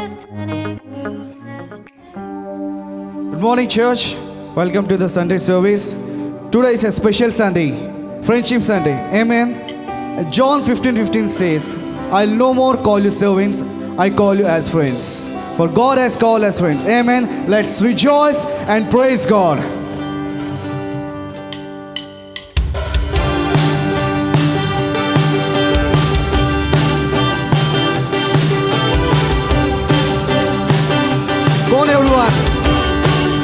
Good morning, church. Welcome to the Sunday service. Today is a special Sunday, Friendship Sunday. Amen. John 15:15 says, I'll no more call you servants, I call you as friends. For God has called us friends. Amen. Let's rejoice and praise God. Go on, everyone.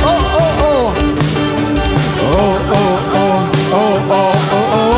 Oh, oh, oh. Oh, oh, oh. Oh, oh, oh, oh,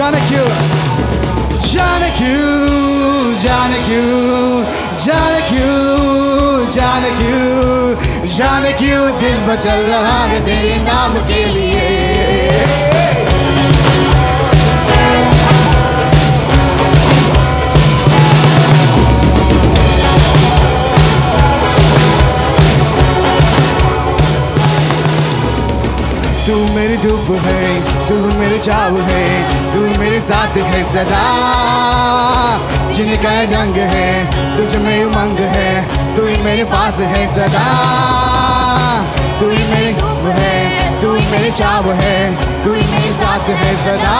जाने क्यों जाने क्यों जाने क्यों जाने क्यों जाने क्यों जाने क्यों दिल मचल रहा है तेरे नाम के लिए हुब है, तू मेरे चाव है, तू मेरे साथ है सदा। जिनका रंग है तुझ में उमंग है, तू ही मेरे पास है सदा। तू ही मेरे हुब है, तू ही मेरे चाव है, तू ही मेरे साथ है सदा।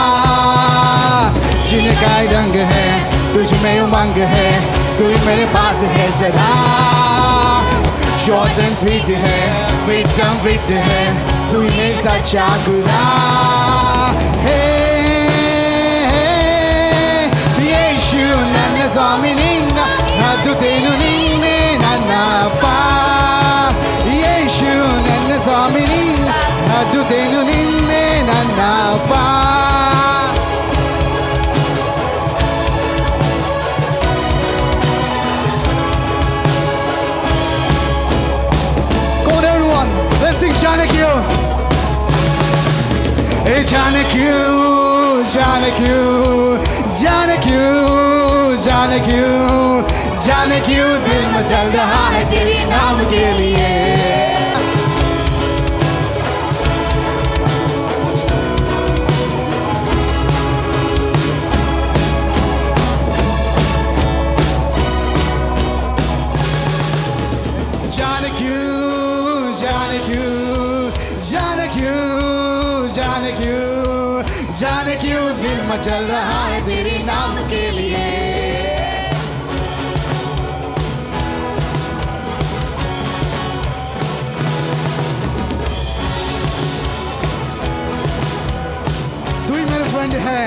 जिनका रंग है तुझ में उमंग है, तू ही मेरे पास है सदा। शॉर्ट एंड स्वीट है, फिट एंड फिट है, तू ही मेरा सच्चा खुदा है। यीशु ನನ್ನ ಸ್ವಾಮಿ ನಿನ್ನ ಅದ್ದುತ್ತೇನು ನಿನ್ನೆ ನನ್ನ ಅಪ್ಪ। ಯೇಸು ನನ್ನ ಸ್ವಾಮಿ ನಿನ್ನ ಅದ್ದುತ್ತೇನು ನಿನ್ನೆ ನನ್ನ ಅಪ್ಪ। Come on everyone, let's sing Janakyu. Hey Janakyu, Janakyu, Janakyu, Janakyu, Janakyu, दिल मचल रहा है तेरे नाम के लिए। Janakyu, Janakyu, Janakyu, Janakyu, Janakyu, दिल मचल रहा है तेरे नाम के लिए। तू ही मेरा फ्रेंड है,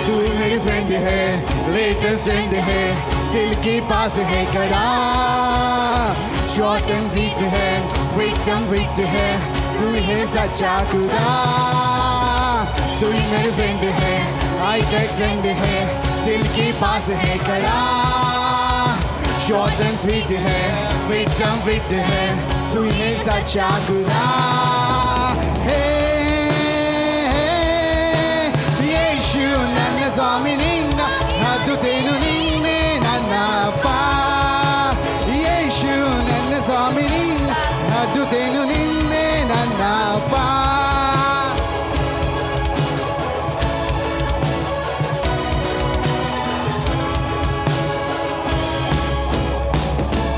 तू ही मेरी फ्रेंड है, लेटेस्ट फ्रेंड है, दिल के पास है खड़ा। शॉर्ट एंड स्वीट है, फिट एंड फिट है, तू ही है सच्चा खुदा। तू ही मेरी फ्रेंड है, हाईटेक फ्रेंड है, दिल के पास है खड़ा। शॉर्ट एंड स्वीट है, फिट एंड फिट है, तू ही है सच्चा खुदा है। ಯೇಸು ನನ್ನ ಸ್ವಾಮಿ ನಿನ್ನ ಅದ್ದುತ್ತೇನು ನಿನ್ನೆ ನನ್ನ ಅಪ್ಪ। ಯೇಸು ನನ್ನ ಸ್ವಾಮಿ ನಿನ್ನ ಅದ್ದುತ್ತೇನು ನಿನ್ನೆ ನನ್ನ ಅಪ್ಪ।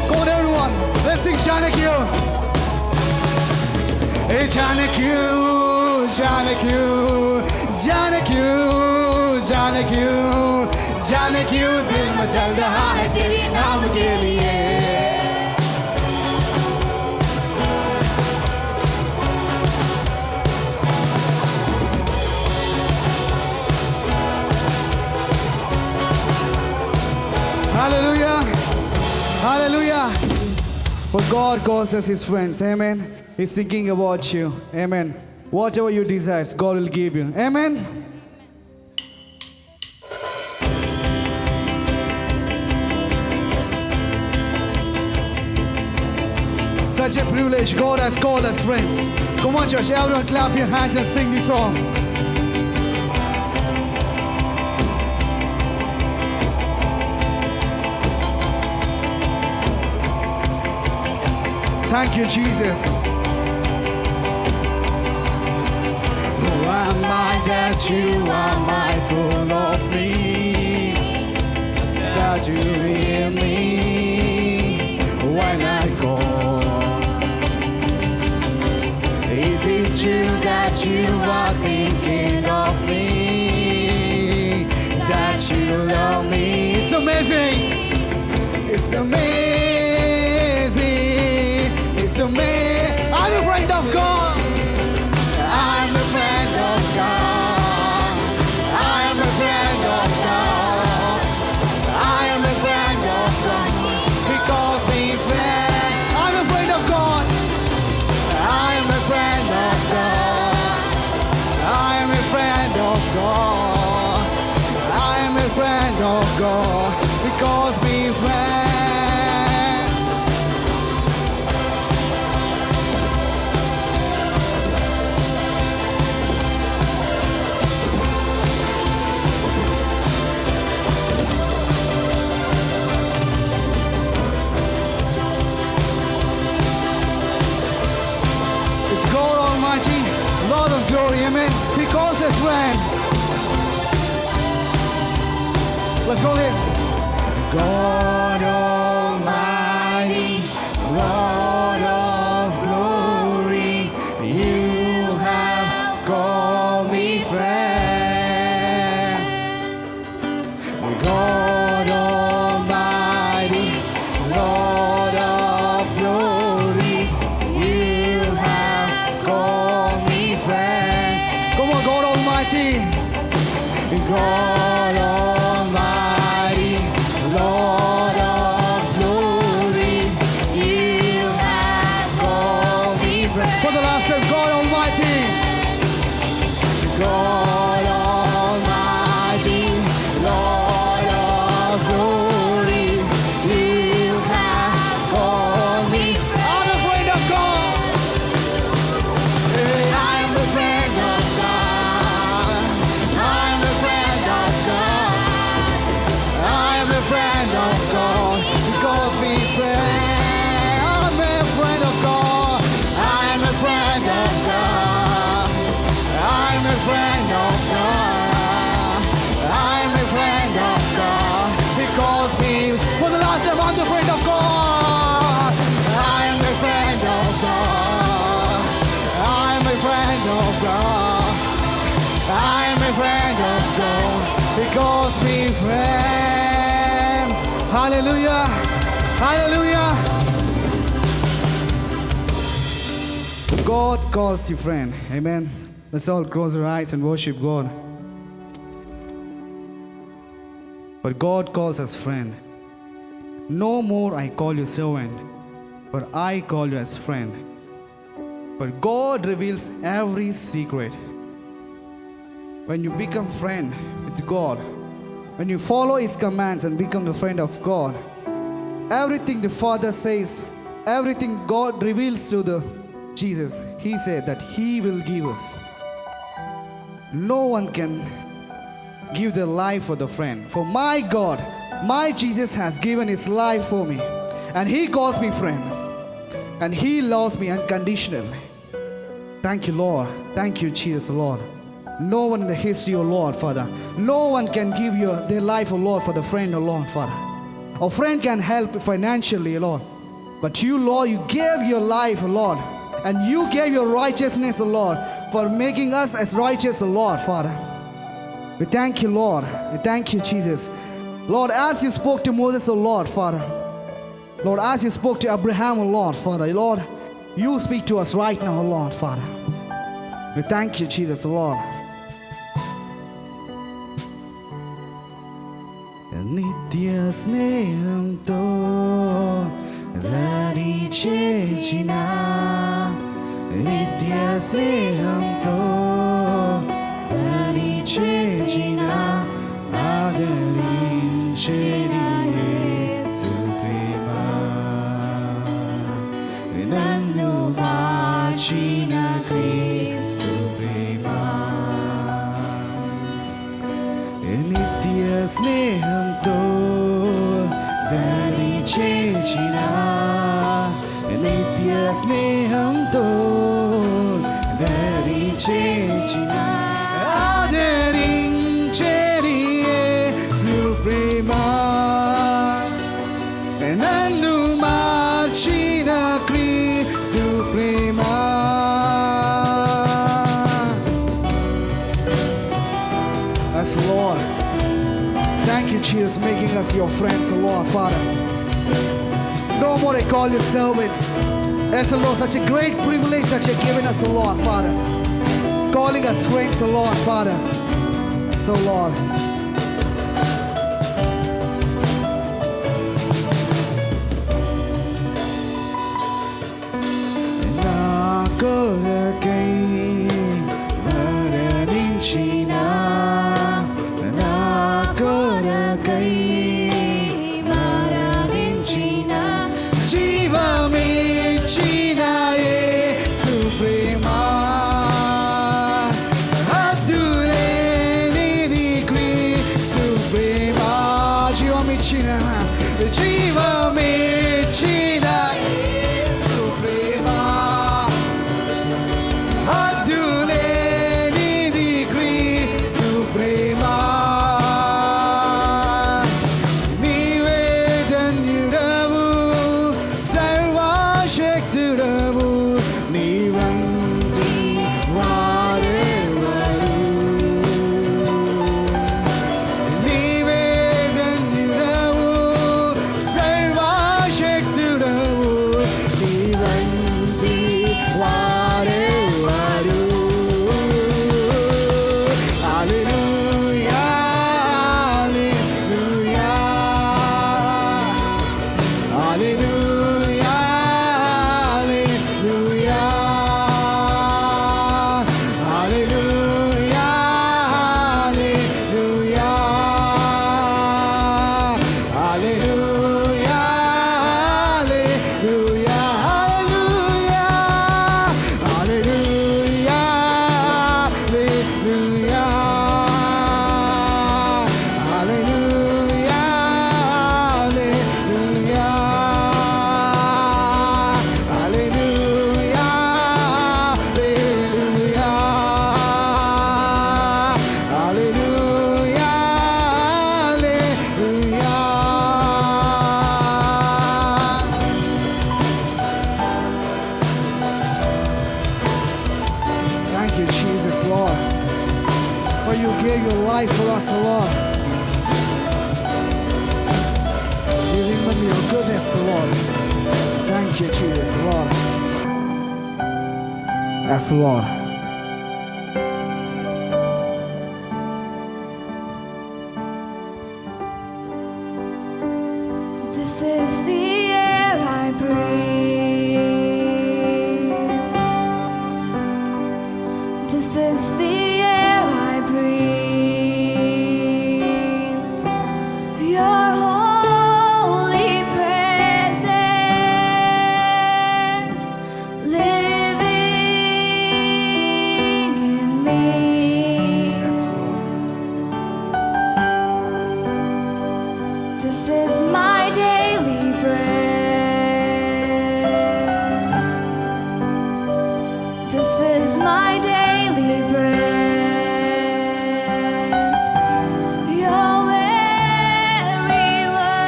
Come on everyone, let's sing Janakyu. Hey Janakyu, Janakyu, Janakyu, Janakyu, Janakyu, दिल मचल रहा है तेरे नाम के लिए। Hallelujah, hallelujah. For God calls us His friends, amen. He's thinking about you, amen. Whatever you desire, God will give you, amen. Such a privilege, God has called us friends. Come on church, everyone clap your hands and sing this song. Thank you, Jesus. Who am I that you are mindful of me? That you hear me when I call? Is it true that you are thinking of me? That you love me? It's amazing. It's amazing. It's amazing. I'm a friend of God. I'm a friend of God. I am a friend of God. I am a friend of God. Because me friend. I'm a friend of God. I am a friend of God. I am a friend of God. I am a friend of God. Because me friend. It's God Almighty Let's go this. God Almighty, Lord of glory, you have called me friend. God Almighty, Lord of glory, you have called me friend. Come on, God Almighty. God Almighty, Lord of glory, you have called me friend. For the last time, God Almighty. God Almighty, Lord of glory, you have called me friend. I'm a friend of God. I'm a friend of God. I'm a friend of God. I'm a friend of God. He calls me friend. I'm a friend of God. I'm a friend of God. I'm a friend of God. I'm a friend of God. He calls me. For the last time, I'm the friend of God. I'm a friend of God. I'm a friend of God. I'm a friend of God. He calls me friend. Hallelujah. Hallelujah. God calls you friend. Amen. Let's all close our eyes and worship God. But God calls us friend. No more I call you servant, but I call you as friend. But God reveals every secret. When you become friend with God, when you follow His commands and become the friend of God, everything the Father says, everything God reveals to the Jesus, He said that He will give us. No one can give their life for the friend. For my God, my Jesus has given His life for me, and He calls me friend, and He loves me unconditionally. Thank you, Lord. Thank you, Jesus, Lord. No one in the history, O Lord, Father, no one can give you their life, O Lord, for the friend, O Lord, Father. A friend can help financially, Lord, but you, Lord, you gave your life, O Lord, and you gave your righteousness, O Lord, for making us as righteous, O Lord, Father. We thank you, Lord. We thank you, Jesus. Lord, as you spoke to Moses, O Lord, Father, Lord, as you spoke to Abraham, O Lord, Father, Lord, you speak to us right now, O Lord, Father. We thank you, Jesus, Lord. నిత్య స్నేహంతో దరి చేర్చిన నిత్య స్నేహంతో దరి చేర్చిన ఆదరించేది యేసు ప్రేమ నన్ను మార్చిన క్రీస్తు ప్రేమ నిత్య స్నేహంతో దరి చేర్చిన నిత్య స్నేహంతో దరి చేర్చిన ఆదరించేది యేసు ప్రేమ నన్ను మార్చిన క్రీస్తు ప్రేమ. That's the Lord. Thank you, Jesus, making us your friends, O Lord, Father. No more I call you servants. Yes, O Lord, such a great privilege that you're giving us, O Lord, Father. Calling us friends, O Lord, Father. So, Lord. నా కొరకై మరణించిన నా కొరకై మరణించిన జీవమిచ్చిన యేసు ప్రేమ హద్దులేనిది క్రీస్తు provide for us, O Lord. We remember your goodness, O Lord. Thank you, Jesus, Lord. Yes, Lord. This is the air I breathe. This is the air I breathe. Your holy presence living in me. Yes, Lord. This is my daily bread. This is my daily bread. Your very word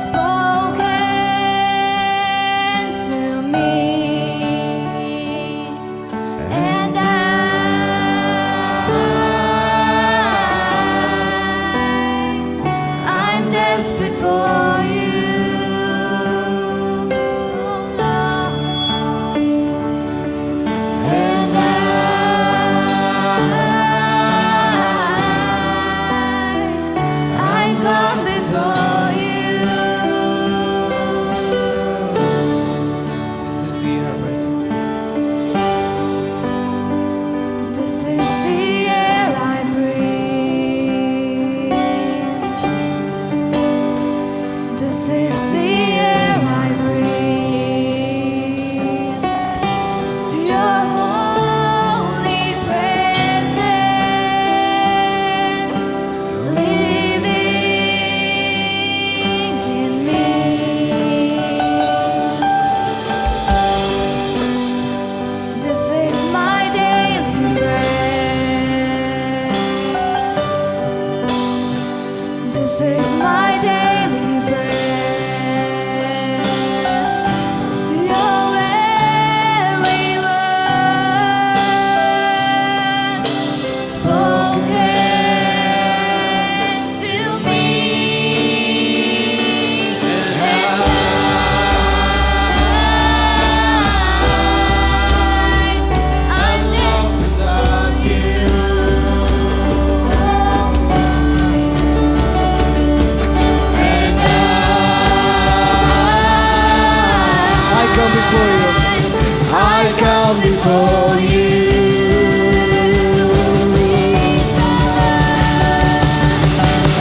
spoken to me, and I'm desperate for you, oh Lord, and I come before you. This is the air, right? This is the air I breathe. This is the air I breathe. Your holy presence living in me. This is my daily bread. This is my daily bread. Your very word spoken to me, and I'm desperate for you. And I come before you. I come before you.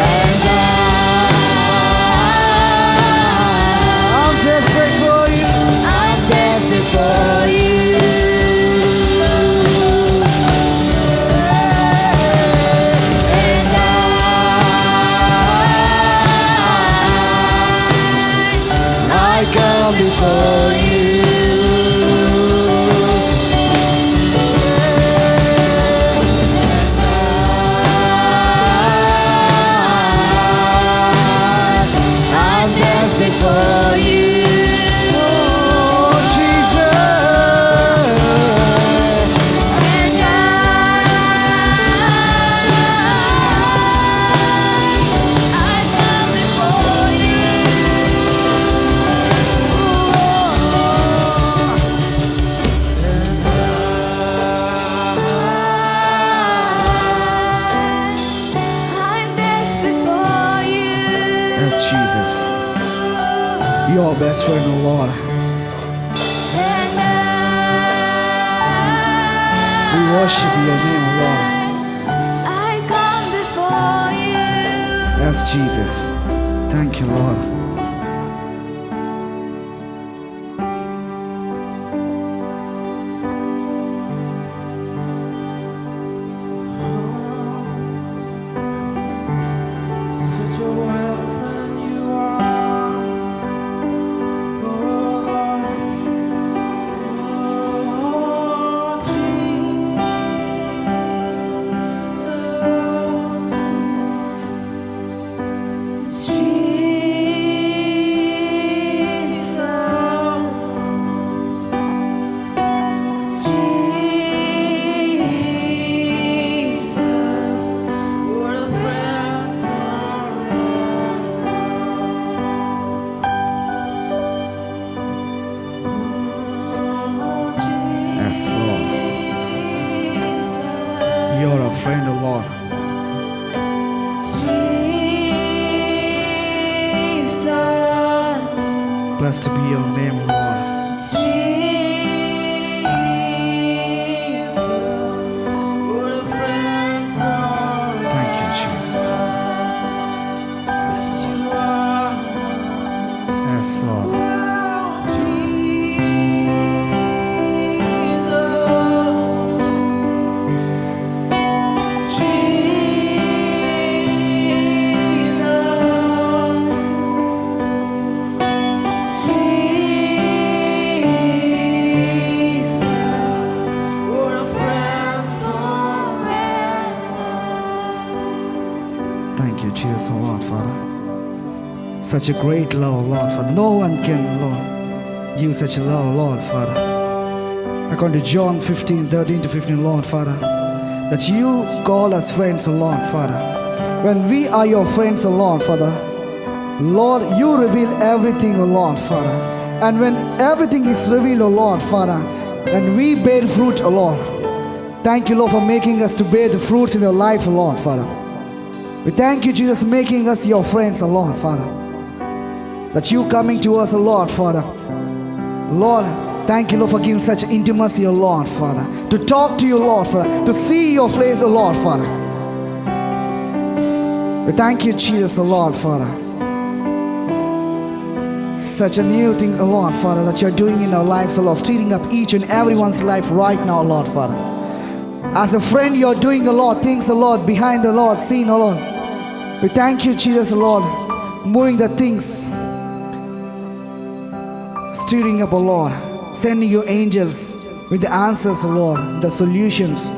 And I'm desperate for you. I'm desperate for you. And I come before you. I'm desperate for you. Oh, Jesus. And I come before you. I'm desperate for you. Yes, Jesus. Your best friend, O Lord. And We worship your name, O Lord. I come before you. Yes, Jesus. Thank you, Lord. Such a wild friend you are. Oh, Jesus. You're a friend, O Lord. Jesus, Blessed be your name, Lord. Jesus, What a friend forever Thank you, Jesus. you are. Yes, Lord. Oh, what a friend Thank you, Jesus, O Lord, Father. Such a great love, Lord, Father. No one can, Lord, give such a love, Lord, Father. According to John 15:13-15, Lord, Father, that you call us friends, O Lord, Father. When we are your friends, O Lord, Father, Lord, you reveal everything, O Lord, Father. And when everything is revealed, O Lord, Father, and we bear fruit, O Lord. Thank you, Lord, for making us to bear the fruits in your life, O Lord, Father. We thank you, Jesus, making us your friends, O Lord, Father. That you coming to us, O Lord, Father. Lord, thank you, Lord, for giving such intimacy, O Lord, Father. To talk to you, Lord, Father. To see your face, O Lord, Father. We thank you, Jesus, O Lord, Father. Such a new thing, O Lord, Father, that you're doing in our lives, O Lord. Stirring up each and everyone's life right now, Lord, Father. As a friend, you're doing a lot of things, O Lord, behind the Lord, seen, O Lord. We thank you, Jesus, O Lord, moving the things, stirring up, O Lord, sending your angels with the answers, O Lord, the solutions.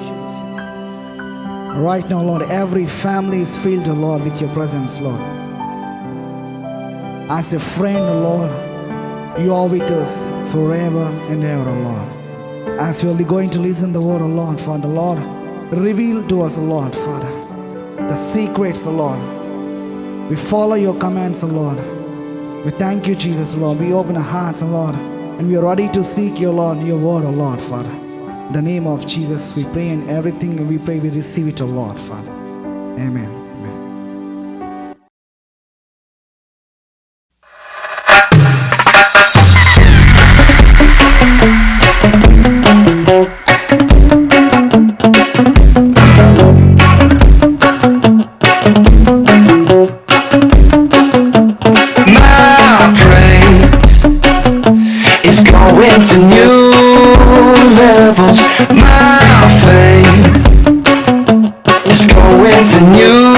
Right now, Lord, every family is filled, O Lord, with your presence, Lord. As a friend, O Lord, you are with us forever and ever, O Lord. As we are going to listen the word, O Lord, Father, Lord, reveal to us, O Lord, Father, the secrets, O Lord. We follow your commands, O Lord. We thank you, Jesus, Lord. We open our hearts, O Lord, and we are ready to seek your Lord, your word, O Lord, Father. In the name of Jesus, we pray, and everything we pray, we receive it, O Lord, Father. Amen. Amen. Going to new levels. My faith is going to new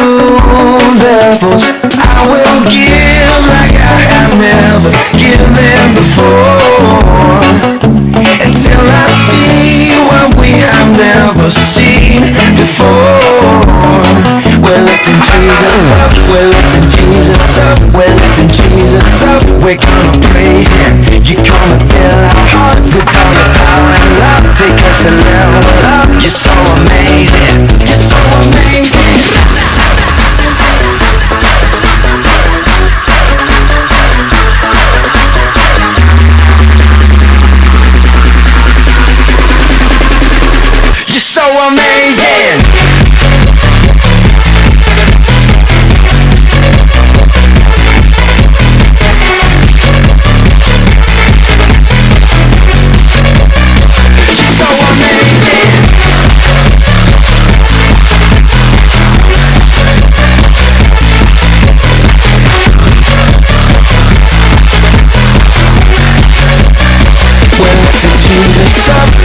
levels. I will give like I have never given before, until I see what we have never seen before. We're lifting Jesus up, we're lifting Jesus up, we're lifting Jesus up. We're gonna praise Him. You come and fill our hearts with all your power and love. Take us a level up. You're so amazing. You're so amazing. You're so amazing.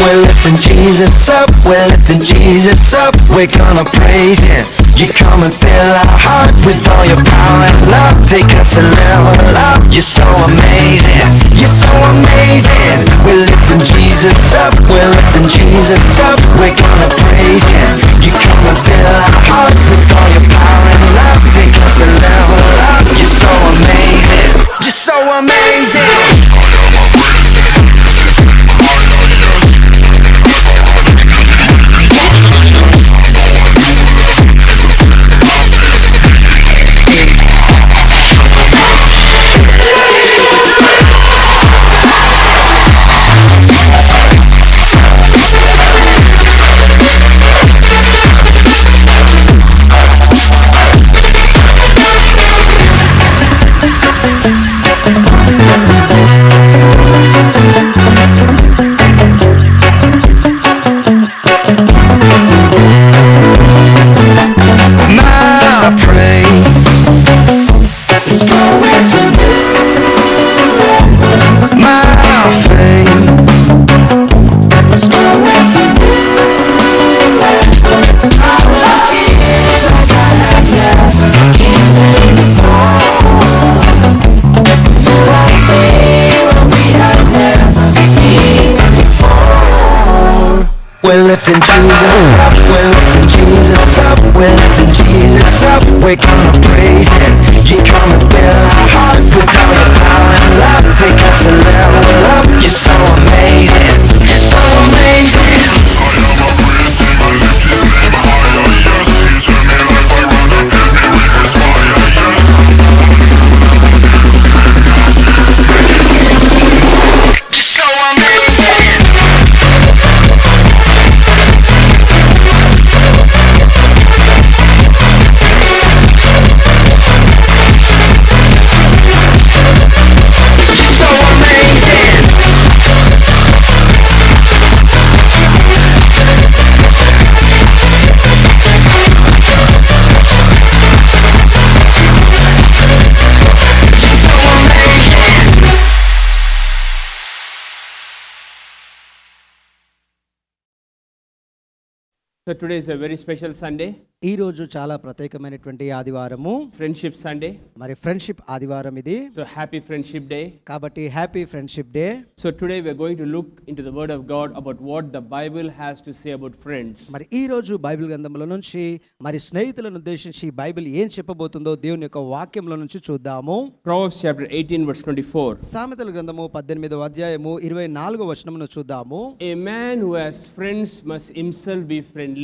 We're lifting Jesus up, we're lifting Jesus up. We're gonna praise Him. You come and fill our hearts with all your power and love. Take us a level up. You're so amazing. You're so amazing. We're lifting Jesus up, we're lifting Jesus up. We're gonna praise Him. You come and fill our hearts with all your power and love. Take us a level up. You're so amazing. You're so amazing. lifting Jesus up, we're lifting Jesus up, we're lifting Jesus up. We're gonna praise Him. He come and fill our hearts with all the power and love. Take us a level up. You're so amazing. You're so amazing. You're so amazing. You're so amazing. You're so amazing. So today is a very special Sunday, ఈ రోజు చాలా ప్రత్యేకమైనటువంటి ఆదివారము, Friendship Sunday. మరి friendship ఆదివారం ఇది. So happy Friendship Day. కాబట్టి happy friendship day. So today we are going to look into the Word of God about what the Bible has to say about friends. మరి ఈ రోజు Bible గ్రంథంలో నుంచి మరి స్నేహితులను ఉద్దేశించి బైబిల్ ఏం చెప్పబోతుందో దేవుని యొక్క వాక్యంలో నుంచి చూద్దాము. Proverbs chapter 18 verse 24. సామెతల గ్రంథము 18వ అధ్యాయము 24వ వచనమును చూద్దాము. A man who has friends must himself be friendly.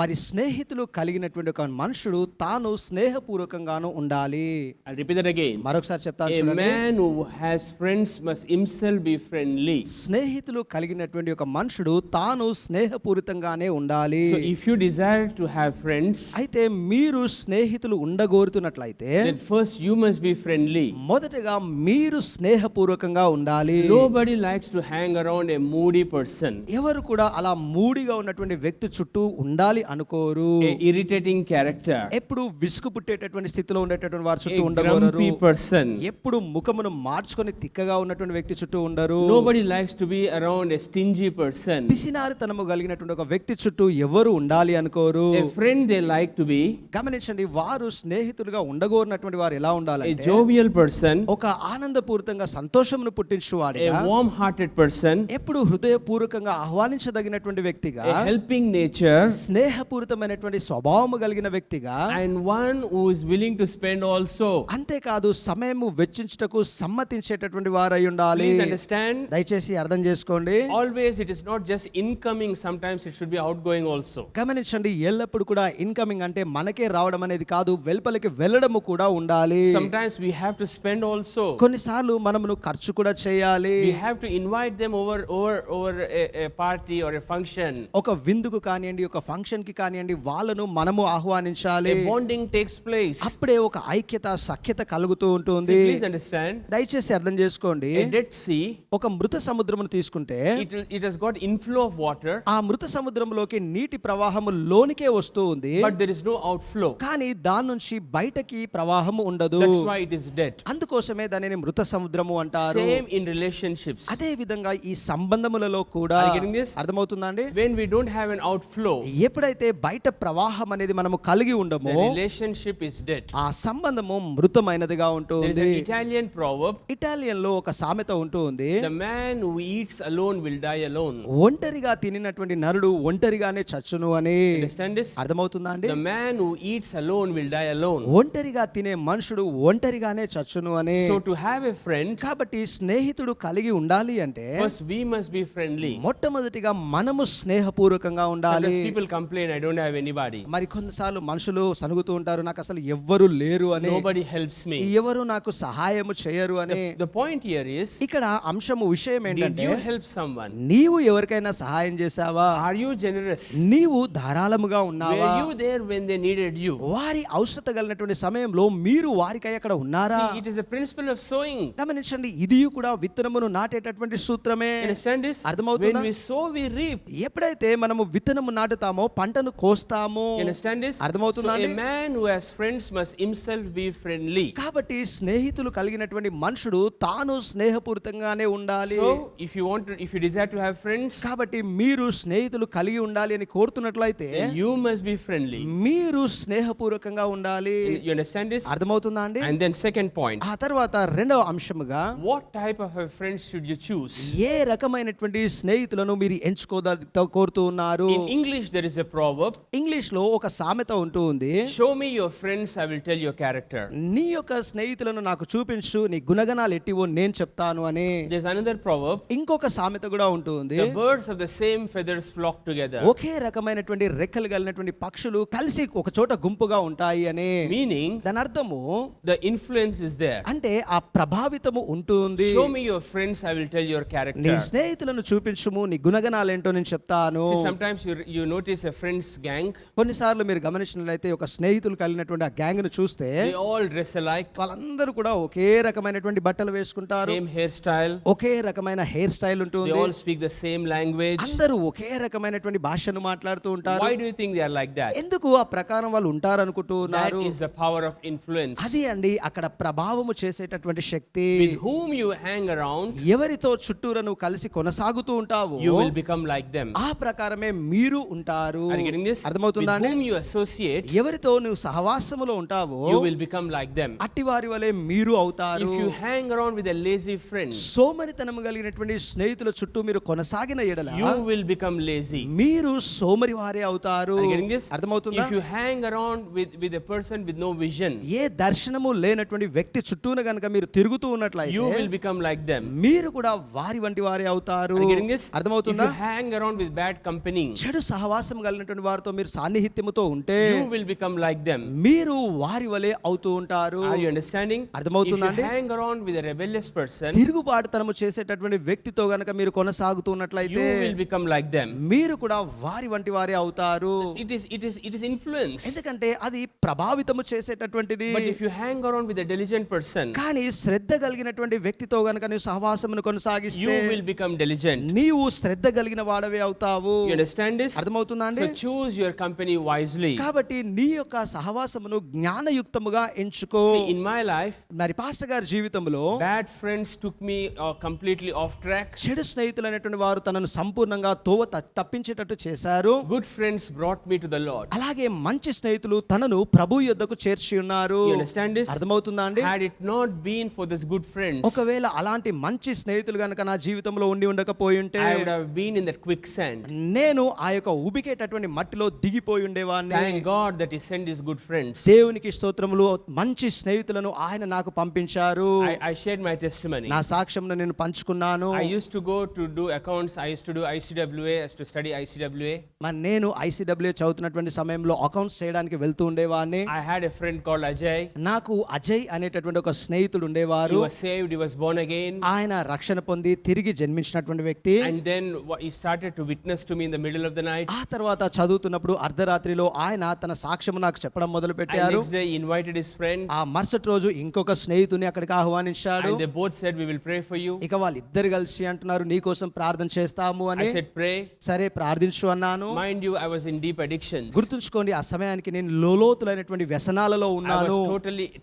మరి స్నేహితులు కలిగినటువంటి ఒక మనుషుడు తాను స్నేహపూర్వకంగాను ఉండాలి. I'll repeat that again. మరొకసారి చెప్తాను A చూడండి. man who has friends must himself be friendly. స్నేహితులు కలిగినటువంటి ఒక మనుషుడు తాను స్నేహపూరితంగానే ఉండాలి. So if you desire to have friends, అయితే మీరు స్నేహితులు ఉండగోరుతున్నట్లయితే then first you must be friendly. మొదటగా మీరు స్నేహపూర్వకంగా ఉండాలి. Nobody likes to hang around a moody person, ఎవరు కూడా అలా మూడిగా ఉన్నటువంటి వ్యక్తి చుట్టూ ఉండాలి అనుకోరు. a irritating character, ఎప్పుడు విసుగు పుట్టేటటువంటి స్థితిలో ఉండేటటువంటి వారి a చుట్టూ ఉండగోరరు. grumpy person. ఎప్పుడు ముఖమును మార్చుకొని తిక్కగా ఉన్నటువంటి వ్యక్తి చుట్టూ ఉండరు. Nobody likes to be around a stingy person. పిసినారితనము కలిగినటువంటి ఒక వ్యక్తి చుట్టూ ఎవరు ఉండాలి అనుకోరు. A friend they like to be గమనించండి, వారు స్నేహితులుగా ఉండగోరినటువంటి వారు ఎలా a ఉండాలంటే jovial person, ఒక ఆనందపూరితంగా సంతోషమును పుట్టించువాడిగా, a warm-hearted person, ఎప్పుడు హృదయపూర్వకంగా ఆహ్వానించదగినటువంటి వ్యక్తిగా, a helping nature, స్నేహపూరితమైనటువంటి స్వభావము కలిగిన వ్యక్తిగా, and one who is willing to spend also. అంతేకాదు సమయము వెచ్చించుటకు సమ్మతించేటటువంటి వారై ఉండాలి. Please understand, దయచేసి అర్థం చేసుకోండి. always it is not just incoming, sometimes it should be outgoing also. గమనించండి, ఎల్లప్పుడు కూడా ఇన్కమింగ్ అంటే మనకే రావడం అనేది కాదు, వెలుపలికి వెళ్ళడము కూడా ఉండాలి. Sometimes we have to spend also. కొన్నిసార్లు మనమును ఖర్చు కూడా చేయాలి. We have to invite them over a party or a function. ఒక విందుకు కానివ్వండి, ఒక ఫంక్షన్ కి కానివ్వండి, వాళ్ళను మనము ఆహ్వానించాలి. A bonding takes place. అప్పుడే ఒక ఐక్యత సఖ్యత కలుగుతూ ఉంటుంది. See, please understand, దయచేసి అర్థం చేసుకోండి. a Dead Sea, ఒక మృత సముద్రమును తీసుకుంటే it has got inflow of water, ఆ మృత సముద్రంలోకి నీటి ప్రవాహము లోనికే వస్తూ ఉంది, but there is no outflow. కానీ దాని నుంచి బయటకి ప్రవాహము ఉండదు. That's why it is dead. అందుకోసమే దానిని మృత సముద్రము అంటారు. Same in relationships. అదే విధంగా ఈ సంబంధములలో కూడా Are you getting this? అర్థమవుతుందా అండి? When we don't have an outflow, ఎప్పుడైతే బయట ప్రవాహం అనేది మనము కలిగి ఉండమో the relationship is dead. ఆ సంబంధము మృతమైనదిగా There is ఉంటుంది. an Italian proverb, ఇటాలియన్ లో ఒక సామెత ఉంటూ ఉంది. the man who eats alone will die alone. ఒంటరిగా తినినటువంటి నరుడు ఒంటరిగానే చచ్చును అని. Understand this? అర్థమవుతుందా అండి? The man who eats alone will die alone. ఒంటరిగా తినే మనుషుడు ఒంటరిగానే చచ్చును అని. So to have a friend, కాబట్టి స్నేహితుడు కలిగి ఉండాలి అంటే first we must be friendly. మొట్టమొదటిగా మనము స్నేహపూర్వకంగా ఉండాలి. Sometimes people complain, I don't have anybody. మరి కొన్నిసార్లు మనుషులు సనుగుతూ ఉంటారు, నాకు అసలు ఎవ్వరు లేరు అని, Nobody helps me. ఎవరు నాకు సహాయము చేయరు అని. The point here is, ఇక్కడ అంశము విషయం did ఏంటంటే, you help someone? నీవు ఎవరికైనా సహాయం చేశావా? Are you generous? నీవు ధారాళముగా ఉన్నావా? Were you there when they needed you? వారి అవసరత కలిగినటువంటి సమయంలో మీరు వారికై అక్కడ ఉన్నారా? See, it is a principle of sowing. గమనించండి, ఇది కూడా విత్తనమును నాటేటటువంటి సూత్రమే. Understand this? అర్థమవుతుందా? When we sow, we reap. ఎప్పుడైతే మనము విత్తనము నాటి నాటుతామో పంటను కోస్తాము. You understand this? అర్థమవుతుందా So అండి? a man who has friends must himself be friendly. కాబట్టి స్నేహితులు కలిగినటువంటి మనుషుడు తాను స్నేహపూరితంగానే ఉండాలి. So if you desire to have friends, కాబట్టి మీరు స్నేహితులు కలిగి ఉండాలి అని కోరుతున్నట్లయితే then you must be friendly. మీరు స్నేహపూర్వకంగా ఉండాలి. You understand this? అర్థమవుతుందా అండి? And then second point, ఆ తర్వాత రెండవ అంశముగా what type of a friends should you choose? ఏ రకమైనటువంటి స్నేహితులను మీరు కోరుతూ ఉన్నారు? In English there is a proverb, English లో ఒక సామెత ఉంటూ ఉంది. show me your friends, I will tell your character. నీ యొక్క స్నేహితులను నాకు చూపించు, నీ గుణగణాలు ఎట్టివో నేను చెప్తాను అని. There's another proverb, ఇంకొక సామెత కూడా ఉంటుంది. the birds of the same feathers flock together. ఒకే రకమైనటువంటి రెక్కలు కలిగినటువంటి పక్షులు కలిసి ఒక చోట గుంపుగా ఉంటాయి అని. Meaning దాని అర్థము the influence is there. అంటే ఆ ప్రభావితము ఉంటుంది. Show me your friends, I will tell your నీ character. స్నేహితులను చూపించుము, నీ గుణగణాలు ఏంటో నేను చెప్తాను. See, sometimes you notice a friends gang, కొన్నిసార్లు మీరు గమనించినట్లయితే ఒక స్నేహితులు కలిగినటువంటి ఆ గ్యాంగ్ ను చూస్తే they all dress alike, వాళ్ళందరూ కూడా ఒకే రకమైనటువంటి బట్టలు వేసుకుంటారు, same hairstyle, ఒకే రకమైన హెయిర్ స్టైల్ they ఉంటుంది, all speak the same language. అందరూ ఒకే రకమైనటువంటి భాషను మాట్లాడుతూ ఉంటారు. Why do you think they are like that? ఎందుకు ఆ ప్రకారం వాళ్ళు ఉంటారనుకుంటూ That ఉన్నారు? is the power of influence. అది అండి అక్కడ ప్రభావము చేసేటటువంటి శక్తి. With whom you hang around, ఎవరితో చుట్టూరా నువ్వు కలిసి కొనసాగుతూ ఉంటావు, you will become like them. ఆ ప్రకారమే మీరు ఉంటారు. Are you getting this? అర్థమవుతుందా With అండి? whom you associate, ఎవరితో నువ్వు సహవాసములో ఉంటావో you will become like them. అట్టి వారి వలె మీరు అవుతారు. If you hang around with a lazy friend, సోమరితనము కలిగినటువంటి స్నేహితుల చుట్టూ మీరు కొనసాగిన ఎడల you will become lazy. మీరు సోమరి వారే అవుతారు. Are you getting this? అర్థమవుతుందా? If you hang around with a person with no vision, ఏ దర్శనము లేనటువంటి వ్యక్తి చుట్టూన గనుక మీరు తిరుగుతూ you ఉన్నట్లయితే will become like them. మీరు కూడా వారి వంటి వారే అవుతారు. Are you getting this? If అర్థమవుతుందా? you hang around with bad company, చెడు సహవాసం కలిగినటువంటి వారితో మీరు సాన్నిహిత్యముతో ఉంటే you will become like them. మీరు వారి వలె అవుతూ ఉంటారు. Are you understanding? If అర్థమవుతుందా you అండి? hang around with a rebellious person, తిరుగుబాటుతనము చేసేటటువంటి వ్యక్తితో గనక మీరు కొనసాగుతున్నట్లయితే you will become like them. మీరు కూడా వారి వంటి వారే అవుతారు. It is influence. ఎందుకంటే అది ప్రభావితము చేసేటటువంటిది. But if you hang around with a diligent person, కానీ శ్రద్ధ కలిగినటువంటి వ్యక్తితో గనక నువ్వు సహవాసమును you కొనసాగిస్తే will become diligent. నీవు శ్రద్ధ కలిగిన వాడవే అవుతావు. You understand this? అర్థమవుతుందా అండి? So choose your company wisely. కాబట్టి నీ యొక్క సహవాసమును జ్ఞానయుక్తముగా ఎంచుకో. See, in my life, మరి పాస్టర్ గారి జీవితంలో bad friends took me completely off track. చెడు స్నేహితులు అనేటువంటి వారు తనను సంపూర్ణంగా తోవ తప్పించేటట్టు చేశారు. Good friends brought me to the Lord. అలాగే మంచి స్నేహితులు తనను ప్రభు యొద్దకు చేర్చి ఉన్నారు. You understand this? అర్థమవుతుందా అండి? Had it not been for this good friends, ఒకవేళ అలాంటి మంచి స్నేహితులు గనక నా జీవితంలో ఉండి ఉండకపోయి ఉంటే I would have been in that quicksand. నేను ఆ యొక్క ఉబికేటటువంటి మట్టిలో దిగిపోయి ఉండేవాడిని. Thank God that He sent His good friends. దేవునికి స్తోత్రములు, మంచి స్నేహితులను ఆయన నాకు పంపించారు. I shared my testimony. నా సాక్ష్యంను నేను పంచుకున్నాను. I used to go to do accounts. I used to do ICWA, as to study ICWA. మరి నేను ICWA చదువుతున్నటువంటి సమయంలో అకౌంట్స్ చేయడానికి వెళ్తూ ఉండేవాడిని. I had a friend called Ajay. నాకు అజయ్ అనేటటువంటి ఒక స్నేహితుడు He ఉండేవారు. was saved. He was born again. ఆయన రక్షణ పొంది తిరిగి జన్మించినటువంటి వ్యక్తి. And then he started to witness to me in the middle of the night. ఆ తర్వాత చదువుతున్నప్పుడు అర్ధరాత్రిలో ఆయన తన సాక్ష్యం నాకు చెప్పడం మొదలు And పెట్టారు. next day he invited his friend. ఆ మరుసటి రోజు ఇంకొక స్నేహితుని అక్కడికి ఆహ్వానించాడు. And they both said, we will pray for you. ఇక వాళ్ళిద్దరు కలిసి అంటున్నారు నీ కోసం ప్రార్థన చేస్తాము అని. I said, pray. సరే ప్రార్థించు అన్నాను. Mind you, I was in deep addictions. గుర్తుంచుకోండి, ఆ సమయానికి నేను లోలోతులైనటువంటి వ్యసనాలలో I ఉన్నాను. was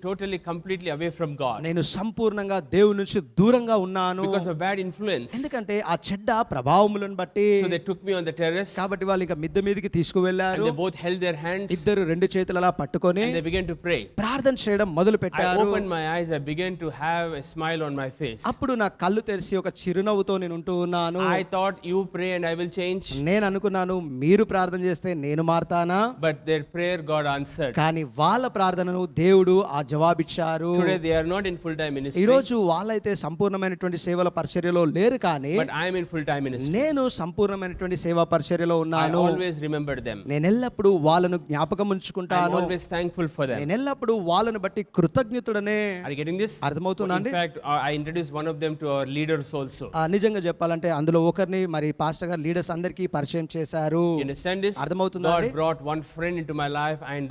totally, completely away from God నేను సంపూర్ణంగా దేవుని నుంచి దూరంగా ఉన్నాను. because of bad influence. ఎందుకంటే ఆ చెడ్డ ప్రభావములను బట్టి. So they took me on the terrace కాబట్టి వాళ్ళు ఇంకా మిద్దె మీదకి తీసుకువెళ్లారు. and they both held their hands ఇద్దరు రెండు చేతులు అలా పట్టుకొని and they began to pray. ప్రార్థన చేయడం మొదలు I పెట్టారు. opened my eyes. I began to have a smile on my face. అప్పుడు నా కళ్ళు తెరిచి ఒక చిరునవ్వుతో నేను ఉంటూ ఉన్నాను. I thought, you pray and I will change. నేను అనుకున్నాను మీరు ప్రార్థన చేస్తే నేను మారతానా? But their prayer God answered. కానీ వాళ్ళ ప్రార్థనను దేవుడు ఆ జవాబిచ్చారు. Today they are not in full-time ఈ ministry, రోజు వాళ్ళైతే సంపూర్ణమైనటువంటి సేవల పరిచర్యలో లేరు, కానీ but I am in full-time ministry. నేను సంపూర్ణమైనటువంటి సేవా పరిచర్యలో I ఉన్నాను. always remember them. నేను ఎల్లప్పుడూ వాళ్ళను జ్ఞాపకం I am ఉంచుకుంటాను. always thankful for them. నేను ఎల్లప్పుడూ వాళ్ళను బట్టి కృతజ్ఞతుడనే. Are you getting this? అర్థమవుతుందా In అండి? fact, I introduced one of them to our leaders also. నిజంగా చెప్పాలంటే అందులో ఒకరిని మరి పాస్టర్ గారు లీడర్స్ అందరికీ పరిచయం చేశారు. You understand this? అర్థమవుతుందా God అండి? brought one friend into my life and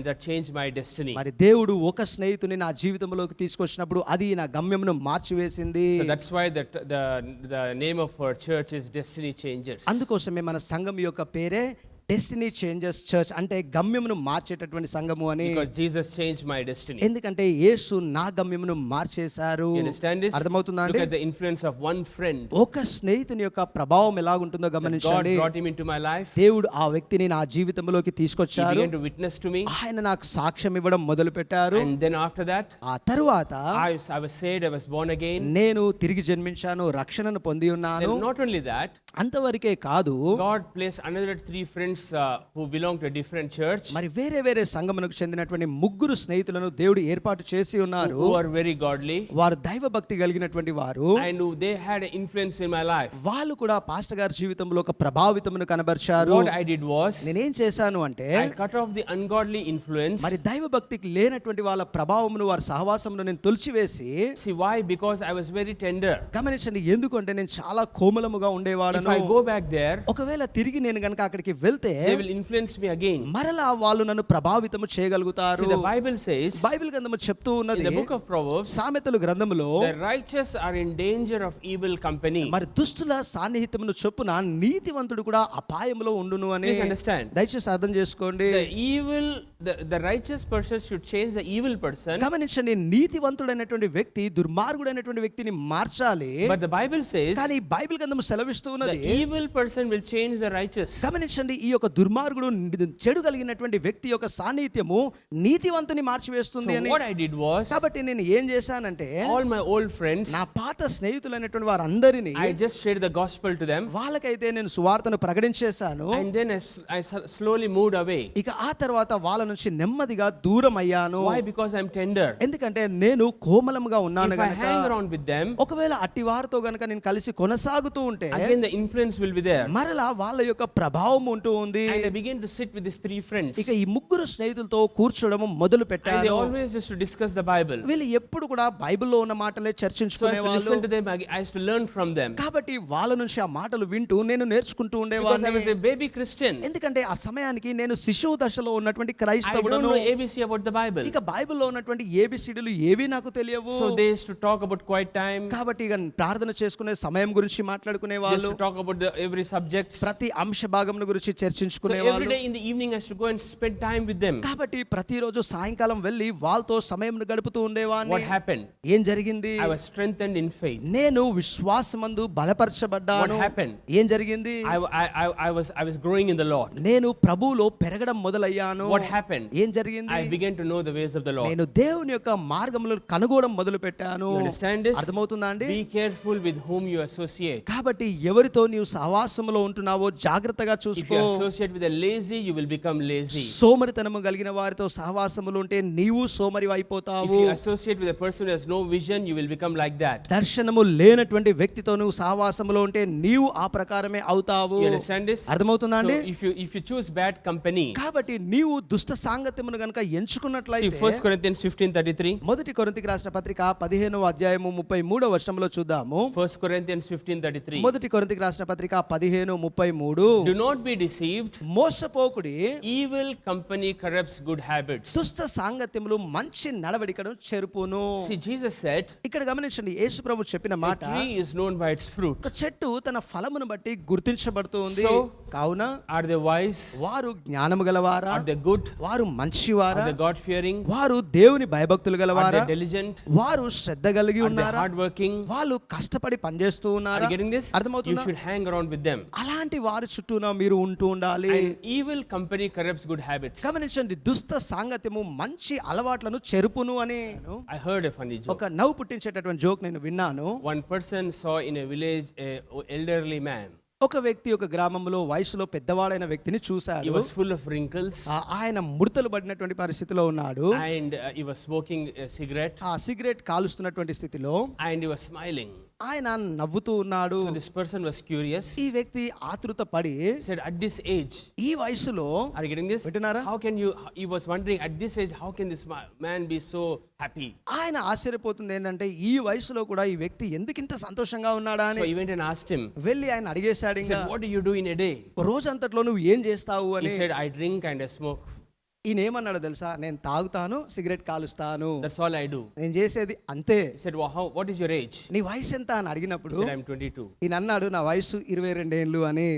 that changed my destiny. మరి దేవుడు ఒక స్నేహితుని నా జీవితంలోకి తీసుకొచ్చినప్పుడు అది నా గమ్యమును మార్చివేసింది. So that's why the name of our church is Destiny Changers. అందుకోసమే మన సంఘం యొక్క పేరే డెస్టినీ చేంజెస్ చర్చ్ అంటే గమ్యమును మార్చేటటువంటి సంఘము అని. because Jesus changed my destiny. ఎందుకంటే యేసు నా గమ్యమును మార్చేశారు. You understand this? అర్థమవుతుందా Look అండి? at the influence of one friend. ఒక స్నేహితుని యొక్క ప్రభావం ఎలాగుంటుందో God గమనించండి. brought him into my life. దేవుడు ఆ వ్యక్తిని నా జీవితంలోకి He తీసుకొచ్చారు. began to witness to me. ఆయన నాకు సాక్ష్యం ఇవ్వడం మొదలు పెట్టారు. And then after that, ఆ తరువాత I was saved, I was born again. నేను తిరిగి జన్మించాను, రక్షణను పొంది ఉన్నాను. And not only that, అంతవరకే కాదు, God placed another 3 friends who belong to a different church, మరి వేరే వేరే సంఘమునకు చెందినటువంటి 3 స్నేహితులను దేవుడు ఏర్పాటు చేసి ఉన్నారు. who are very godly, వారు దైవ భక్తి కలిగినటువంటి వారు. and who they had an influence in my life. వాళ్ళు కూడా పాస్టర్ గారి జీవితంలో ఒక ప్రభావితమును కనబర్చారు. What I did was, నేనేం చేశాను అంటే I cut off the ungodly influence. మరి దైవ భక్తికి లేనటువంటి వాళ్ళ ప్రభావమును వారి సహవాసమును నేను తొలిచివేసి, See why? Because I was very tender. గమనించండి, ఎందుకంటే నేను చాలా కోమలముగా If ఉండేవాడను. I go back there, ఒకవేళ తిరిగి నేను గనక అక్కడికి వెళ్తే they will influence me again. మరలా వాళ్ళు నన్ను ప్రభావితము చేయగలుగుతారు. See, the Bible says Bible గ్రంథము చెప్తూ in ఉన్నది, the book of Proverbs, సామెతలు గ్రంథములో the righteous are in danger of evil company. మరి దుష్టుల సాన్నిహిత్యమును చొప్పున నీతివంతుడు కూడా అపాయములో ఉండును అని. Please understand. దయచేసి అర్థం చేసుకోండి. The righteous person should change the evil person, గమనించండి, నీతివంతుడైనటువంటి వ్యక్తి దుర్మార్గుడైనటువంటి వ్యక్తిని మార్చాలి. but the Bible says కానీ బైబిల్ గ్రంథము సెలవిస్తూ the ఉన్నది, evil person will change the righteous. గమనించండి, ఈ యొక్క దుర్మార్గుడు చెడు కలిగినటువంటి వ్యక్తి యొక్క సాన్నిహిత్యము నీతివంతుని మార్చివేస్తుంది So అని. what I did was, కాబట్టి నేను ఏం చేశానంటే all my old friends, నా పాత స్నేహితులైనటువంటి వారందరినీ I just shared the gospel to them, వాళ్ళకైతే నేను సువార్తను ప్రకటించేశాను. and then I slowly moved away. ఇక ఆ తర్వాత వాళ్ళ నుంచి నెమ్మదిగా దూరం అయ్యాను. Why? Because I'm tender. ఎందుకంటే నేను కోమలముగా ఉన్నాను If I గనుక. hang around with them, ఒకవేళ అట్టి వారితో గనుక నేను కలిసి కొనసాగుతూ ఉంటే again the influence will be there. మరలా వాళ్ళ యొక్క ప్రభావం ఉంటూ ఉంది. And I began to sit with these 3 friends, ఇక ఈ 3 స్నేహితులతో కూర్చోవడం మొదలు and they పెట్టాను. always used to discuss the Bible. వీళ్ళు ఎప్పుడు కూడా బైబిల్లో ఉన్న మాటలే So I used చర్చించుకునే to వాళ్ళు. listen to them, I used to learn from them. కాబట్టి వాళ్ళ నుంచి ఆ మాటలు వింటూ నేను నేర్చుకుంటూ Because I ఉండేవాడిని. was a baby Christian. ఎందుకంటే ఆ సమయానికి నేను శిశువు దశలో ఉన్నటువంటి I don't క్రైస్తవుడను. know ABC about the Bible. ఇక బైబిల్లో ఉన్నటువంటి ఏబిసిడీలు ఏవి నాకు తెలియవు. So they used to talk about quiet time. కాబట్టి ఇక ప్రార్థన చేసుకునే సమయం గురించి మాట్లాడుకునే They used వాళ్ళు, to talk about every subject. ప్రతి అంశ భాగం గురించి So చర్చించుకునే every వాళ్ళు. day in the evening I used to go and spend time with them. కాబట్టి ప్రతిరోజు సాయంకాలం వెళ్ళి వాళ్ళతో సమయం గడుపుతూ ఉండేవాడిని. What happened? ఏం జరిగింది? I was strengthened in faith. నేను విశ్వాసమందు బలపరచబడ్డాను. What happened? ఏం జరిగింది? I was growing in the Lord. నేను ప్రభువులో పెరగడం మొదలయ్యాను. What happened? ఏం జరిగింది? I began to know the ways of the Lord. నేను దేవుని యొక్క మార్గములను కనుగొనడం మొదలు పెట్టాను. You understand this? అర్థమవుతుందా అండి? Be careful with whom you associate. కాబట్టి ఎవరితో నీవు సహవాసములో ఉంటున్నావో జాగ్రత్తగా If చూసుకో. you associate with the lazy, you will become lazy. సోమరితనము కలిగిన వారితో సహవాసములు ఉంటే నీవు సోమరి If అయిపోతావు. you associate with a person who has no vision, you will become like that. దర్శనము లేనటువంటి వ్యక్తితో నువ్వు సహవాసములో ఉంటే నీవు ఆ ప్రకారమే అవుతావు. You understand this? అర్థమవుతుందా So అండి? if you choose bad company, కాబట్టి నీవు దుష్ట సాంగత్యమును గనుక see ఎంచుకున్నట్లయితే 1 Corinthians 15:33. మొదటి కొరింథీయులకు రాసిన పత్రిక 15వ అధ్యాయము 33వ వచనంలో చూద్దాము. 1 Corinthians 15:33. మొదటి కొరింథీయులకు రాసిన పత్రిక 15:33. Do not be deceived. మోసపోకుడి, Evil company corrupts good habits. దుష్ట సాంగత్యములు మంచి నడవడికను చెరుపును. See, Jesus said, ఇక్కడ గమనించండి, యేసు ప్రభు చెప్పిన a మాట, tree is known by its fruit. ఒక చెట్టు తన ఫలమును బట్టి గుర్తించబడుతూ ఉంది. So, కావున Are they wise? వారు జ్ఞానము గలవారా, Are they good? వారు మంచివారా, Are they God-fearing? వారు దేవుని భయభక్తులు Are గలవారా, they diligent? వారు శ్రద్ధ కలిగి Are they ఉన్నారా, hardworking? వాళ్ళు కష్టపడి పనిచేస్తూ Are ఉన్నారా. you getting this? You అర్థమవుతుందా? should hang around with them. అలాంటి వారి చుట్టూన మీరు ఉంటూ ఉండాలి. And evil company corrupts good habits. గమనించండి, దుష్ట సాంగత్యము మంచి అలవాట్లను చెరుపును అని I heard a funny joke. ఒక నవ్వు పుట్టించేటటువంటి జోక్ నేను విన్నాను. One person saw in a village a elderly man. ఒక వ్యక్తి ఒక గ్రామంలో వయసులో పెద్దవాడైన వ్యక్తిని He చూశాడు. was full of wrinkles ఆయన ముడతలు పడినటువంటి పరిస్థితిలో ఉన్నాడు. and he was smoking a cigarette ఆ సిగరెట్ కాలుస్తున్నటువంటి స్థితిలో and he was smiling. ఆయన నవ్వుతూ ఉన్నాడు. So this person was curious. ఈ వ్యక్తి ఆతృత పడి He said, at this age, ఈ వయసులో, are you getting this? వింటున్నారా? How can you, he was wondering at this age, how can this man be so happy? ఆయన ఆశ్చర్యపోతుంది ఏంటంటే ఈ వయసులో కూడా ఈ వ్యక్తి ఎందుకింత సంతోషంగా ఉన్నాడా So అని. he went and asked him, వెళ్ళి ఆయన అడిగేశాడు, he ఇంకా said, what do you do in a day? రోజంతట్లో నువ్వు ఏం చేస్తావు He అని. said, I drink and I smoke. ఈయన ఏమన్నాడు తెలుసా? నేను తాగుతాను, cigarette కాలుస్తాను, That's all I do. నేను చేసేది అంతే. He said, well, what is your age? నీ వయసు ఎంత అని He అడిగినప్పుడు said, I'm 22. ఈయన అన్నాడు, నా వయసు 22 ఏళ్ళు అని.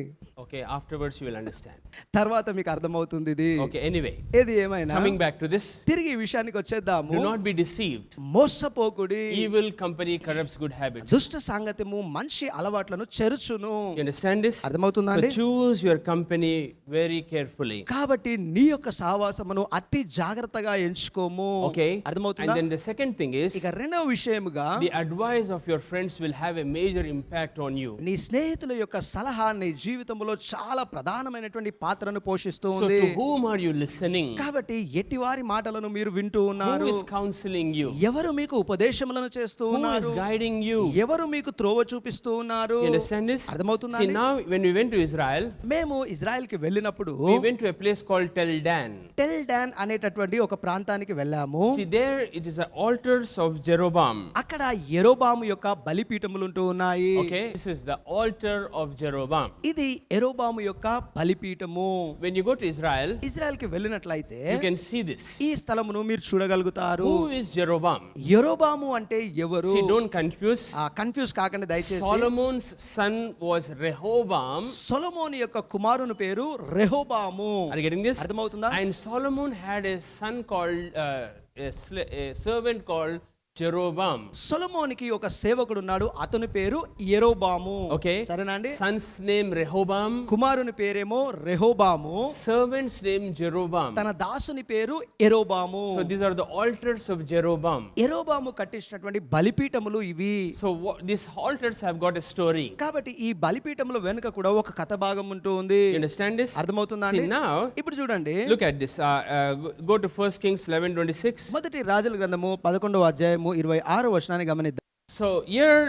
Okay, afterwards you will understand. తర్వాత మీకు అర్థమవుతుంది ఇది. Okay, anyway, ఏది ఏమైనా coming back to this, తిరిగి ఈ విషయానికి వచ్చేద్దాము. do not be deceived. మోసపోకుడి. Evil company corrupts good habits. దుష్ట సంగతము మంచి అలవాట్లను చెరుచును. You understand this? అర్థమవుతుందా So అండి? choose your company very carefully. కాబట్టి నీ యొక్క సహవాసమును అతి జాగ్రత్తగా ఎంచుకోము. Okay? And అర్థమవుతుందా? then the second thing is, ఇక రెండవ విషయముగా the advice of your friends will have a major impact on you. నీ స్నేహితుల యొక్క సలహా నీ జీవితంలో చాలా ప్రధానమైనటువంటి పాత్రను పోషిస్తూ So ఉంది. to whom are you listening? కాబట్టి ఎట్టివారి మాటలను మీరు వింటూ ఉన్నారు? Who is counseling you? ఎవరు మీకు ఉపదేశములను చేస్తూ Who is ఉన్నారు? guiding you? ఎవరు మీకు త్రోవ చూపిస్తూ ఉన్నారు? You understand this? అర్థమవుతుందా See, అండి? now when we went to Israel, మేము ఇజ్రాయెల్ కి వెళ్ళినప్పుడు we went to a place called Tel Dan. Tel Dan అనేటటువంటి ఒక ప్రాంతానికి వెళ్ళాము. See, there it is the altars of Jeroboam. అక్కడ యెరోబాము యొక్క బలిపీఠములు ఉంటూ ఉన్నాయి. Okay, this is the altar of Jeroboam. ఇది యెరోబాము యొక్క బలిపీఠము. When you go to Israel, Israel కి వెళ్ళినట్లయితే you can see this. ఈ స్థలమును మీరు చూడగలుగుతారు. Who is Jeroboam? యెరోబాము అంటే ఎవరు? See, don't confuse. కన్ఫ్యూజ్ కాకండి దయచేసి. Solomon's son was Rehoboam. సొలొమోను యొక్క కుమారుని పేరు రెహోబాము. Are you getting this? అర్థమవుతుందా? And Solomon had a son called, a servant called Jeroboam. సొలొమోనికి ఒక సేవకుడు ఉన్నాడు, అతని పేరు యెరోబాము. Okay. సరేనా అండి? Son's name Rehoboam. కుమారుని పేరేమో రెహోబాము, Servant's name Jeroboam. తన దాసుని పేరు యెరోబాము. So these are the altars of Jeroboam. యెరోబాము కట్టించినటువంటి బలిపీఠములు ఇవి. So these altars have got a story. కాబట్టి ఈ బలిపీఠముల వెనుక కూడా ఒక కథ భాగం ఉంటూ ఉంది. You understand this? అర్థమవుతుందా See, అండి? now ఇప్పుడు చూడండి, look at this. Go to 1 Kings 11:26. మొదటి రాజుల గ్రంథము 11వ అధ్యాయము 26వ వచనాన్ని గమనిద్దాం. So here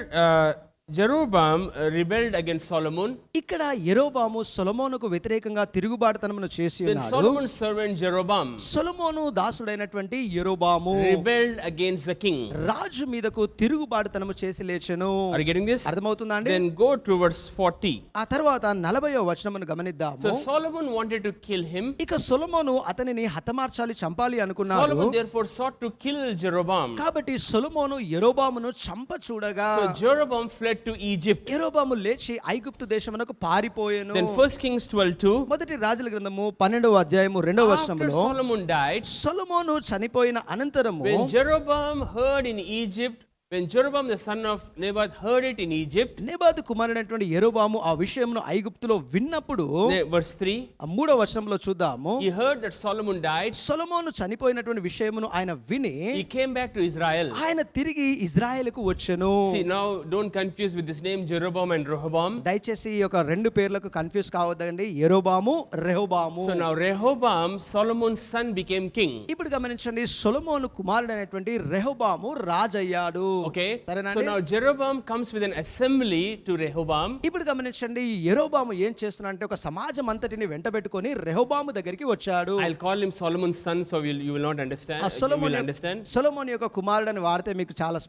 Jeroboam rebelled against Solomon. ఇక్కడ యెరోబాము సొలొమోనుకు వ్యతిరేకంగా తిరుగుబాటుతనమును చేసి Then ఉన్నాడు. Solomon's servant Jeroboam Solomon దాసుడైనటువంటి యెరోబాము rebelled against the king. రాజు మీదకు తిరుగుబాటుతనము చేసి లేచెను. Are you getting this? అర్థమవుతుందా అండి? Then go to verse 40. ఆ తర్వాత 40వ వచనమును గమనిద్దాము. So Solomon wanted to kill him. ఇక సొలొమోను అతనిని హతమార్చాలి, చంపాలి అనుకున్నాడు. Solomon therefore sought to kill Jeroboam. కాబట్టి సొలొమోను యెరోబామును చంప చూడగా So Jeroboam fled to Egypt. యెరోబాము లేచి ఐగుప్తు దేశమునకు పారిపోయెను. Then 1 Kings 12:2. మొదటి రాజుల గ్రంథము 12వ అధ్యాయము 2వ After వచనములో Solomon died, సొలొమోను చనిపోయిన అనంతరము when Jeroboam heard in Egypt, when Jeroboam the son of Nebat heard it in Egypt, నెబాతు కుమారుడైనటువంటి యెరోబాము ఆ విషయమును ఐగుప్తులో విన్నప్పుడు, verse 3, ఆ 3వ వచనంలో చూద్దాము, he heard that Solomon died. సొలొమోను చనిపోయినటువంటి విషయమును ఆయన విని He came back to Israel. ఆయన తిరిగి ఇజ్రాయెలుకు వచ్చెను. See, now don't confuse with this name Jeroboam and Rehoboam. దయచేసి ఈ యొక్క రెండు పేర్లకు confuse కావద్దండి, యెరోబాము రెహోబాము. So now Rehoboam, Solomon's son, became king. ఇప్పుడు గమనించండి, సొలొమోను కుమారుడైనటువంటి రెహోబాము రాజయ్యాడు. Okay. సరేనా So అండి? now Jeroboam comes with an assembly to Rehoboam. ఇప్పుడు గమనించండి, ఈ యెరోబాము ఏం చేస్తున్నాడంటే ఒక సమాజం అంతటిని వెంటబెట్టుకొని రెహోబాము దగ్గరికి వచ్చాడు. I'll call him Solomon's son, so you will not understand. ఆ You will understand. సొలొమోను యొక్క కుమారుడని వాడితే మీకు చాలా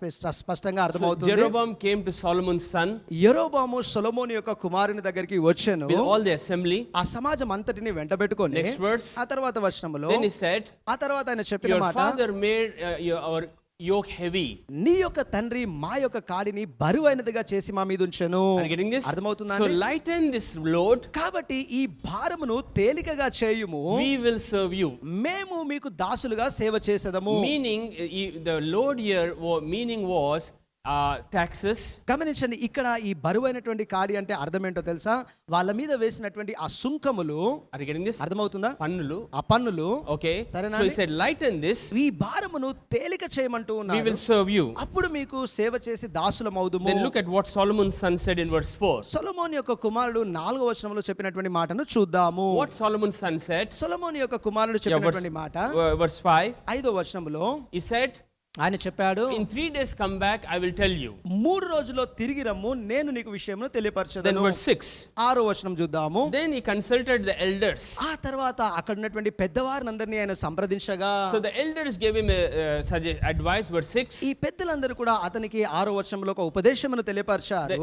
స్పష్టంగా So అర్థమవుతుంది. Jeroboam came to Solomon's son యెరోబాము సొలొమోను యొక్క కుమారుని దగ్గరికి వచ్చెను, with all the assembly. ఆ సమాజం అంతటిని వెంటబెట్టుకొని. Next verse. ఆ తర్వాత వచనములో Then he said, ఆ తర్వాత ఆయన చెప్పిన your మాట, father made our yoke heavy. నీ యొక్క తండ్రి మా యొక్క కాడిని బరువైనదిగా చేసి మా మీద ఉంచెను. Are you getting this? అర్థమవుతుందా So అండి? lighten this load. కాబట్టి ఈ భారమును తేలికగా చేయుము, We will serve you. మేము మీకు దాసులుగా సేవ చేసేదము. Meaning, the load here, meaning was taxes. గమనించండి, ఇక్కడ ఈ బరువైనటువంటి కాడి అంటే అర్థం ఏంటో తెలుసా? వాళ్ళ మీద వేసినటువంటి ఆ సుంకములు. Are you getting this? అర్థమవుతుందా? పన్నులు. ఆ పన్నులు. Okay. సరేనా So he అండి? said, lighten this. ఈ భారమును తేలిక చేయమంటూ We ఉన్నాడు. will serve you. అప్పుడు మీకు సేవ చేసి దాసులమవుదుము. Then look at what Solomon's son said in verse 4. సొలొమోను యొక్క కుమారుడు 4వ వచనంలో చెప్పినటువంటి మాటను చూద్దాము. What Solomon's son said, సొలొమోను యొక్క కుమారుడు చెప్పినటువంటి మాట verse 5, 5వ వచనంలో he said, ఆయన చెప్పాడు, in 3 days come back, I will tell you. 3 రోజుల్లో తిరిగి రమ్ము, నేను నీకు విషయమును Then తెలియపరచదను. verse 6, 6వ వచనం చూద్దాము. then he consulted the elders. ఆ తర్వాత అక్కడ ఉన్నటువంటి పెద్దవారినందరినీ ఆయన సంప్రదించగా, So the elders gave him a advice, verse 6. ఈ పెద్దలందరూ కూడా అతనికి 6వ వచనంలో ఒక ఉపదేశమును తెలియపరిచారు.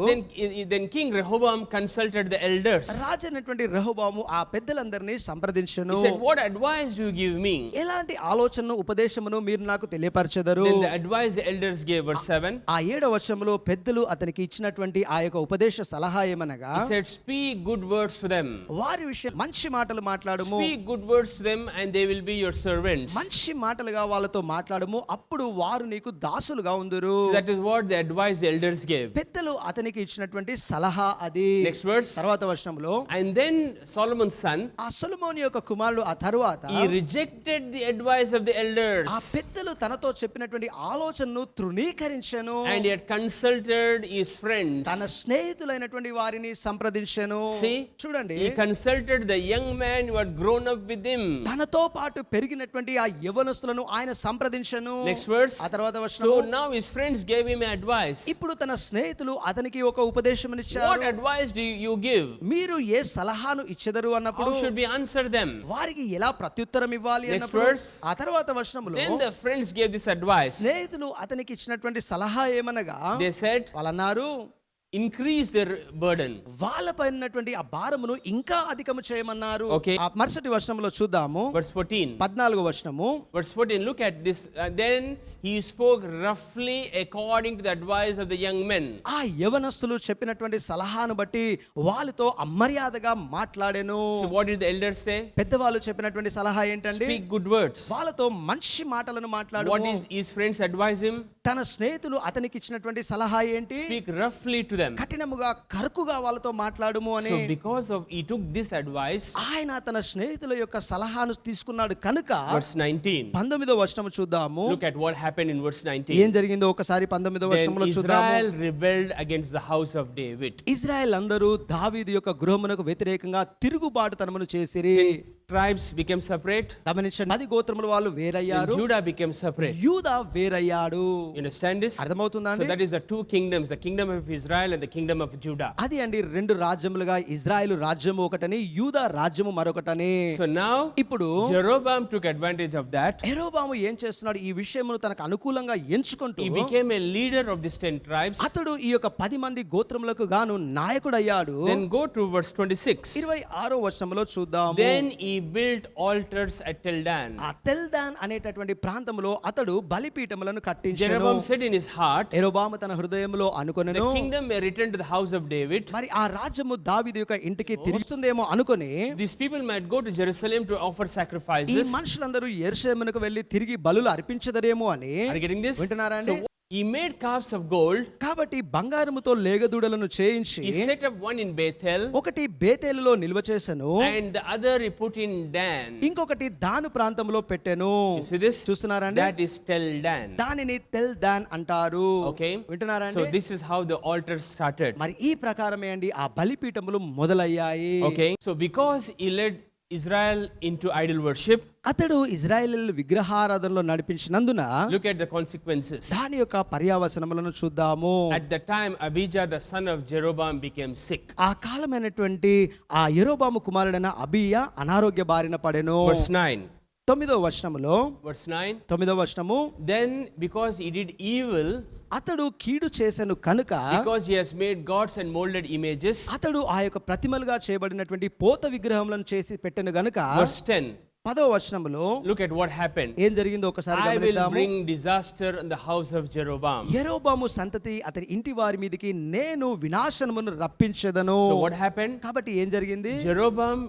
Then King Rehoboam consulted the elders. రాజు అయినటువంటి రెహోబాము ఆ పెద్దలందరినీ సంప్రదించెను. He said, what advice do you give me? ఎలాంటి ఆలోచనను ఉపదేశమును మీరు నాకు తెలియపరచెదరు? then the advice the elders gave, verse 7. ఆ 7వ వచనంలో పెద్దలు అతనికి ఇచ్చినటువంటి ఆ యొక్క ఉపదేశ సలహా ఏమనగా He said, speak good words to them. వారి విషయం మంచి మాటలు మాట్లాడము, Speak good words to them and they will be your servants. మంచి మాటలుగా వాళ్ళతో మాట్లాడము, అప్పుడు వారు నీకు దాసులుగా ఉందురు. So that is what the advice the elders gave. పెద్దలు అతనికి ఇచ్చినటువంటి సలహా అది. Next verse. తర్వాత వచనంలో And then Solomon's son, ఆ సొలొమోను యొక్క కుమారుడు ఆ తరువాత he rejected the advice of the elders ఆ పెద్దలు తనతో చెప్పినటువంటి ఆలోచనను తృణీకరించెను. and he had consulted his friends. తన స్నేహితులైనటువంటి వారిని సంప్రదించెను. See, చూడండి, he consulted the young man who had grown up with him. తనతో పాటు పెరిగినటువంటి ఆ యవనస్తులను ఆయన సంప్రదించెను. Next verse. ఆ తర్వాత So వచనము, now his friends gave him advice. ఇప్పుడు తన స్నేహితులు అతనికి ఒక ఉపదేశమునిచ్చారు. What advice do you give? మీరు ఏ సలహాను ఇచ్చెదరు అన్నప్పుడు How should we answer them? వారికి ఎలా ప్రత్యుత్తరం ఇవ్వాలి Next అన్నప్పుడు verse. ఆ తర్వాత వచనములో Then the friends gave this advice. స్నేహితులు అతనికి ఇచ్చినటువంటి సలహా ఏమనగా They said, వాళ్ళన్నారు, increase their burden. వాళ్ళపైన ఉన్నటువంటి ఆ భారమును ఇంకా అధికము చేయమన్నారు. Okay. ఆ మరుసటి వచనంలో చూద్దాము, Verse 14. 14వ వచనము. Verse 14, look at this. Then he spoke roughly according to the advice of the young men. ఆ యవనస్తులు చెప్పినటువంటి సలహాను బట్టి వాళ్ళతో అమర్యాదగా మాట్లాడెను. So what did the elders say? పెద్దవాళ్ళు చెప్పినటువంటి సలహా ఏంటండి? Speak good words. వాళ్ళతో మంచి మాటలను మాట్లాడు. What is his friends advise him? తన స్నేహితులు అతనికి ఇచ్చినటువంటి సలహా ఏంటి? Speak roughly to them. కఠినముగా కరుకుగా వాళ్ళతో మాట్లాడుము అని. So because of he took this advice, ఆయన తన స్నేహితుల యొక్క సలహాను తీసుకున్నాడు కనుక verse 19. 19వ వచనము చూద్దాము. Look at what happened in verse 19. ఏం జరిగిందో ఒకసారి 19వ Then వచనంలో చూద్దాము. Israel rebelled against the house of David. Israel అందరూ దావీదు యొక్క గృహమునకు వ్యతిరేకంగా తిరుగుబాటుతనమును చేసిరి. Tribes became separate. గమనించండి, 10 గోత్రముల వాళ్ళు వేరయ్యారు, Judah became separate. యూదా వేరయ్యాడు. You understand this? అర్థమవుతుందా So అండి? that is the two kingdoms, the kingdom of Israel and the kingdom of Judah. అది అండి, 2 రాజ్యములుగా ఇజ్రాయెలు రాజ్యము ఒకటని, యూదా రాజ్యము మరొకటని. So now ఇప్పుడు Jeroboam took advantage of that. యెరోబాము ఏం చేస్తున్నాడు? ఈ విషయమును తనకు అనుకూలంగా ఎంచుకుంటూ He became a leader of these 10 tribes. అతడు ఈ యొక్క 10 మంది గోత్రములకు గాను నాయకుడయ్యాడు. Then go to verse 26. 26వ వచనంలో చూద్దాము. Then he built altars at Tel Dan. ఆ తెల్దాన్ అనేటటువంటి ప్రాంతంలో అతడు బలిపీఠములను కట్టించెను. Jeroboam said in his heart, యెరోబాము తన హృదయంలో the అనుకొనెను, kingdom may return to the house of David. మరి ఆ రాజ్యము దావీదు యొక్క ఇంటికి తిరుగుతుందేమో అనుకొని These people might go to Jerusalem to offer ఈ sacrifices. మనుషులందరూ యెరూషలేమునకు వెళ్లి తిరిగి బలులు అర్పించదరేమో అని. Are you getting this? వింటున్నారా అండి? So he made calves of gold. కాబట్టి బంగారముతో లేగదూడలను చేయించి He set up one in Bethel ఒకటి బేతేలులో నిల్వ చేసెను, and the other he put in Dan. ఇంకొకటి దాను ప్రాంతంలో పెట్టెను. You see this? చూస్తున్నారా అండి? That is Tel Dan. దానిని తెల్ దాన్ అంటారు. Okay. వింటున్నారా So అండి? this is how the altars started. మరి ఈ ప్రకారమే అండి ఆ బలిపీఠములు మొదలయ్యాయి. Okay. So because he led Israel into idol worship, అతడు Israel విగ్రహారాధనలో నడిపించినందున look at the consequences. దాని యొక్క పర్యావసనములను చూద్దాము. At the time, Abijah, the son of Jeroboam, became sick. ఆ కాలమైనటువంటి ఆ యెరోబాము కుమారుడైన అబీయా అనారోగ్య బారిన పడెను. Verse 9. 9వ వచనములో, Verse 9. 9వ వచనము, Then, because he did evil, అతడు కీడు చేసెను కనుక, because he has made gods and molded images. అతడు ఆ యొక్క ప్రతిమలుగా చేయబడినటువంటి పోత విగ్రహములను చేసి పెట్టెను గనుక. Verse 10. 10వ వచనములో Look at what happened. ఏం జరిగిందో ఒకసారి I will గమనిద్దాము. bring disaster on the house of Jeroboam. యెరోబాము సంతతి అతని ఇంటి వారి మీదకి నేను వినాశనమును రప్పించెదను. So what happened? కాబట్టి ఏం జరిగింది? Jeroboam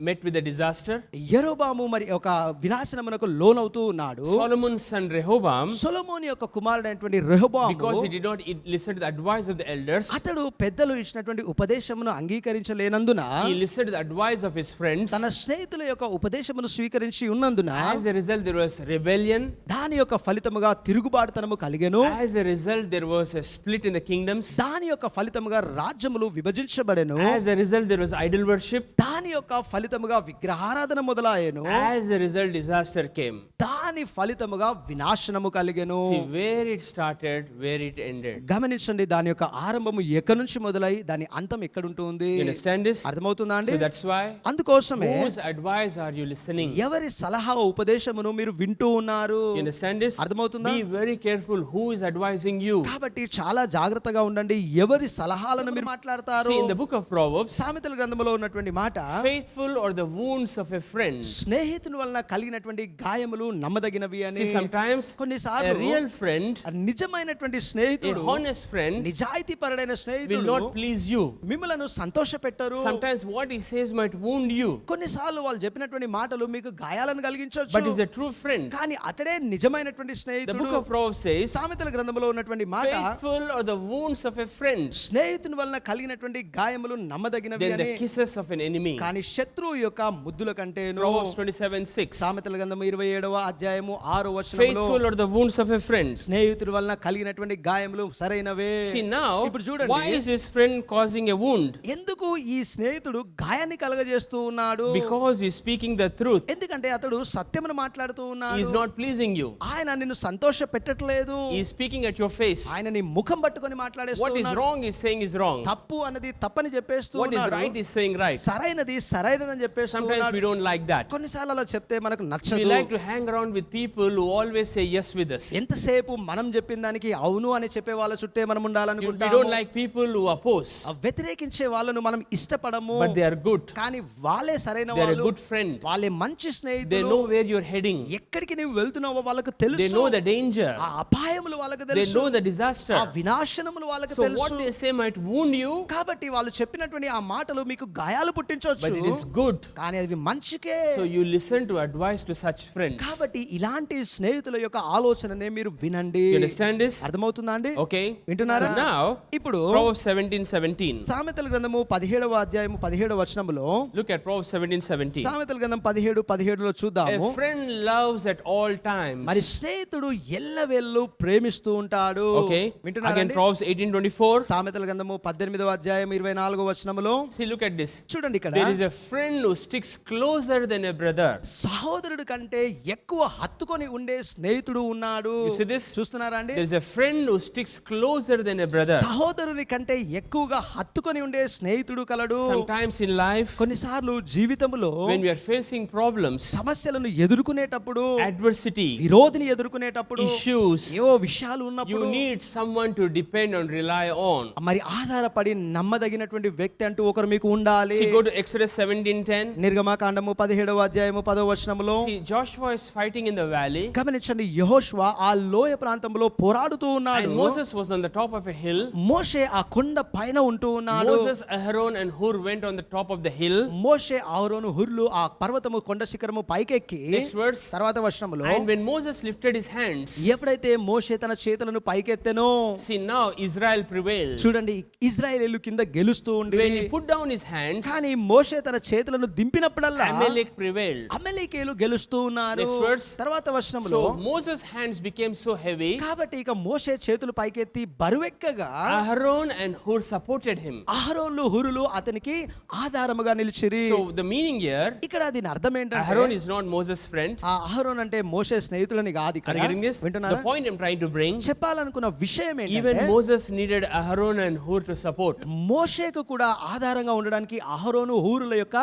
met with a disaster. యెరోబాము మరి ఒక వినాశనమునకు లోనవుతూ ఉన్నాడు. Solomon's son Rehoboam, సొలొమోను యొక్క కుమారుడైనటువంటి రెహోబాము, because he did not listen to the advice of the elders, అతడు పెద్దలు ఇచ్చినటువంటి ఉపదేశమును అంగీకరించలేనందున, he listened to the advice of his friends. తన స్నేహితుల యొక్క ఉపదేశమును స్వీకరించి ఉన్నందున, As a result, there was rebellion. దాని యొక్క ఫలితముగా తిరుగుబాటుతనము కలిగెను. As a result, there was a split in the kingdoms. దాని యొక్క ఫలితముగా రాజ్యములు విభజించబడెను. As a result, there was idol worship. దాని యొక్క ఫలితముగా విగ్రహారాధన మొదలాయెను. As a result, disaster came. దాని ఫలితముగా వినాశనము కలిగెను. See where it started, where it ended. గమనించండి, దాని యొక్క ఆరంభము ఎక్కడి నుంచి మొదలై దాని అంతం ఎక్కడ ఉంటుంది. You understand this? అర్థమవుతుందా అండి? So that's why. అందుకోసమే Whose advice are you listening? ఎవరి సలహా ఉపదేశమును మీరు వింటూ ఉన్నారు. You understand this? అర్థమవుతుందా? Be very careful who is advising you. కాబట్టి చాలా జాగ్రత్తగా ఉండండి, ఎవరి సలహాలను మీరు మాట్లాడతారు. See in the book of Proverbs, సామెతల గ్రంథంలో ఉన్నటువంటి మాట, faithful or the wounds of a friend. స్నేహితుని వలన కలిగినటువంటి గాయములు నమ్మదగినవి నమ్మదగినవి అని. See, sometimes a కొన్నిసార్లు real friend, నిజమైనటువంటి a స్నేహితుడు, honest friend, నిజాయితీ పరుడైన will స్నేహితుడు not please you. మిమ్మలను సంతోషపెట్టరు. Sometimes what he says might wound you, కొన్నిసార్లు వాళ్ళు చెప్పినటువంటి మాటలు మీకు గాయాలను but కలిగించవచ్చు. he's a true friend. కానీ అతడే నిజమైనటువంటి The స్నేహితుడు. book of Proverbs says, సామెతల గ్రంథంలో ఉన్నటువంటి మాట, faithful are the wounds of a friend స్నేహితుని వలన కలిగినటువంటి గాయములు నమ్మదగినవి than అని. the kisses of an enemy. కానీ శత్రువు యొక్క ముద్దుల కంటేను. Proverbs 27:6. సామెతల గ్రంథము 27వ అధ్యాయము 6వ వచనంలో, Faithful are the wounds of a friend. స్నేహితుడి వలన కలిగినటువంటి గాయములు సరైనవే. See now, ఇప్పుడు చూడండి, why is his friend causing a wound? ఎందుకు ఈ స్నేహితుడు గాయాన్ని కలగజేస్తూ ఉన్నాడు? Because he's speaking the truth. ఎందుకంటే అతడు సత్యమును మాట్లాడుతూ He ఉన్నాడు. is not pleasing you. ఆయన నిన్ను సంతోష పెట్టట్లేదు. He is speaking at your face. ఆయన నీ ముఖం పట్టుకొని మాట్లాడేస్తూ What is ఉన్నాడు. wrong is saying is wrong. తప్పు అన్నది తప్పని చెప్పేస్తూ What is ఉన్నాడు. right is saying right. సరైనది సరైనదని చెప్పేస్తూ Sometimes we ఉన్నాడు. don't like that. కొన్నిసార్లు అలా చెప్తే మనకు We నచ్చదు. like to hang around with people who always say yes with us. ఎంతసేపు మనం చెప్పిన దానికి అవును అని చెప్పే వాళ్ళ చుట్టే మనం We ఉండాలనుకుంటాము. don't like people who oppose, వ్యతిరేకించే వాళ్ళను మనం ఇష్టపడము. but they are good. కానీ వాళ్ళే సరైన They are a వాళ్ళు. good friend. వాళ్ళే మంచి They స్నేహితులు. know where you're heading. ఎక్కడికి నువ్వు వెళ్తున్నావో వాళ్ళకు They తెలుసు. know the danger. ఆ అపాయములు వాళ్ళకు They తెలుసు. know the disaster. ఆ వినాశనములు వాళ్ళకు So తెలుసు. what they say might wound you, కాబట్టి వాళ్ళు చెప్పినటువంటి ఆ మాటలు మీకు గాయాలు పుట్టించవచ్చు. but it is good. కానీ అది మంచికే. So you listen to advice to such friends. కాబట్టి ఇలాంటి స్నేహితుల యొక్క ఆలోచననే మీరు వినండి. You understand this? అర్థమవుతుందా అండి? Okay. వింటున్నారా? So now, ఇప్పుడు Proverbs 17:17. సామెతల గ్రంథము 17వ అధ్యాయము 17వ వచనములో, Look at Proverbs 17:17. సామెతల గ్రంథం 17:17లో చూద్దాము. A friend loves at all times. మరి స్నేహితుడు ఎల్లవేళలు ప్రేమిస్తూ ఉంటాడు. Okay. వింటున్నారా Again అండి? Proverbs 18:24. సామెతల గ్రంథము 18వ అధ్యాయం 24వ వచనములో See, look at this. చూడండి, ఇక్కడ There is a friend who sticks closer than a brother. సహోదరుడు కంటే ఎక్కువ హత్తుకొని ఉండే స్నేహితుడు ఉన్నాడు. You see this? చూస్తున్నారా అండి? There is a friend who sticks closer than a brother. సహోదరుని కంటే ఎక్కువగా హత్తుకొని ఉండే స్నేహితుడు కలడు. Sometimes in life, కొన్నిసార్లు జీవితంలో when we are facing problems, సమస్యలను ఎదుర్కొనేటప్పుడు, adversity, విరోధిని ఎదుర్కొనేటప్పుడు, issues, ఏవో విషయాలు you ఉన్నప్పుడు need someone to depend and rely on. మరి ఆధారపడి నమ్మదగినటువంటి వ్యక్తి అంటూ ఒకరు మీకు ఉండాలి. See, go to Exodus 17:10. నిర్గమకాండము 17వ అధ్యాయము 10వ వచనములో See, Joshua is fighting in the valley, గమనించండి, యెహోషువ ఆ లోయ ప్రాంతంలో పోరాడుతూ ఉన్నాడు. and Moses was on the top of a hill. మోషే ఆ కొండ పైన ఉంటూ ఉన్నాడు. Moses, Aaron, and Hur went on the top of the hill. మోషే, అహరోను, హుర్లు ఆ పర్వతము కొండ శిఖరము పైకెక్కి, Next verse. తర్వాత వచనములో, And when Moses lifted his hands, ఎప్పుడైతే మోషే తన చేతులను పైకెత్తెనో, see, now Israel prevailed. చూడండి, ఇజ్రాయేలీలు కింద గెలుస్తూ ఉండి, When he put down his hands, కానీ మోషే తన చేతులను దింపినప్పుడల్లా Amalek prevailed. అమలేకీయులు గెలుస్తూ ఉన్నారు. Next verse. తర్వాత వచనములో, So Moses' hands became so heavy, కాబట్టి ఇక మోషే చేతులు పైకెత్తి బరువెక్కగా Aaron and Hur supported him. అహరోన్లు, హురులు అతనికి ఆధారముగా నిలిచిరి. So the meaning here, ఇక్కడ దీని అర్థం ఏంటంటే, Aaron is not Moses' friend. ఆ అహరోన్ అంటే మోషే స్నేహితులని కాదు. Are ఇక్కడ you getting this? The వింటున్నారా? point I'm trying to bring, చెప్పాలనుకున్న విషయం even ఏంటంటే, Moses needed Aaron and Hur to support, మోషేకు కూడా ఆధారంగా ఉండడానికి అహరోను, హూరుల యొక్క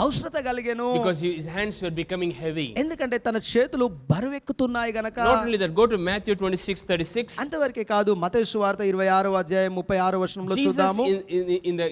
అవసరత కలిగెను. because his hands were becoming heavy. ఎందుకంటే తన చేతులు బరువెక్కుతున్నాయి గనక. Not only that, go to Matthew 26:36. అంతవరకే కాదు, మత్తయి సువార్త 26వ అధ్యాయం 36వ వచనంలో Jesus చూద్దాము.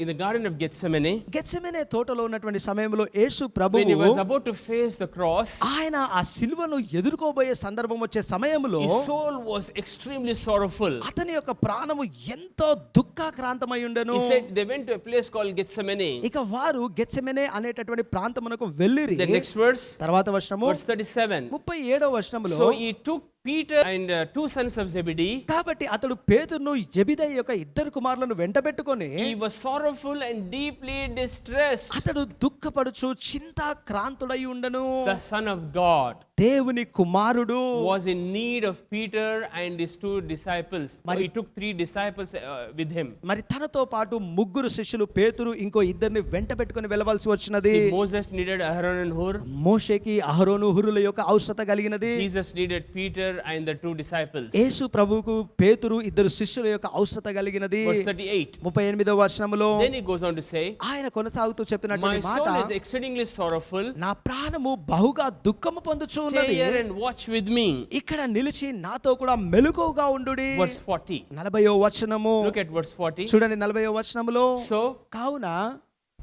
in the garden of Gethsemane, Gethsemane తోటలో ఉన్నటువంటి సమయంలో యేసు when he ప్రభువు was about to face the cross, ఆయన ఆ సిలువను ఎదుర్కోబోయే సందర్భం వచ్చే సమయంలో his soul was extremely sorrowful. అతని యొక్క ప్రాణము ఎంతో దుఃఖాక్రాంతమై ఉండెను. He said they went to a place called Gethsemane. ఇక వారు గెత్సెమనే అనేటటువంటి ప్రాంతమునకు వెళ్ళిరి. The next verse, తర్వాత వచనము verse 37. 37వ వచనములో, So he took Peter and two sons of Zebedee. కాబట్టి అతడు పేతురును, జెబెదయి యొక్క ఇద్దరు కుమారులను వెంటబెట్టుకొని He was sorrowful and deeply distressed. అతడు దుఃఖపడుచు చింతాక్రాంతుడై ఉండెను. The Son of God దేవుని కుమారుడు was in need of Peter and his two disciples. So he took three disciples with him. మరి తనతో పాటు ముగ్గురు శిష్యులు, పేతురు ఇంకో ఇద్దరిని వెంట పెట్టుకొని వెళ్ళవలసి వచ్చినది. Moses needed Aaron and Hur. మోషేకి అహరోను, హురుల యొక్క అవసరత కలిగినది. Jesus needed Peter and the two disciples. యేసు ప్రభువుకు పేతురు, ఇద్దరు శిష్యుల యొక్క అవసరత కలిగినది. Verse 38. 38వ వచనములో Then he goes on to say, ఆయన కొనసాగుతూ my చెప్పినటువంటి మాట, soul is exceedingly sorrowful. నా ప్రాణము బహుగా దుఃఖము పొందుచు Stay ఉన్నది. here and watch with me. ఇక్కడ నిలిచి నాతో కూడా మెలకువగా ఉండుడి. Verse 40. 40వ వచనము Look at verse 40. చూడండి, 40వ వచనములో, So కావున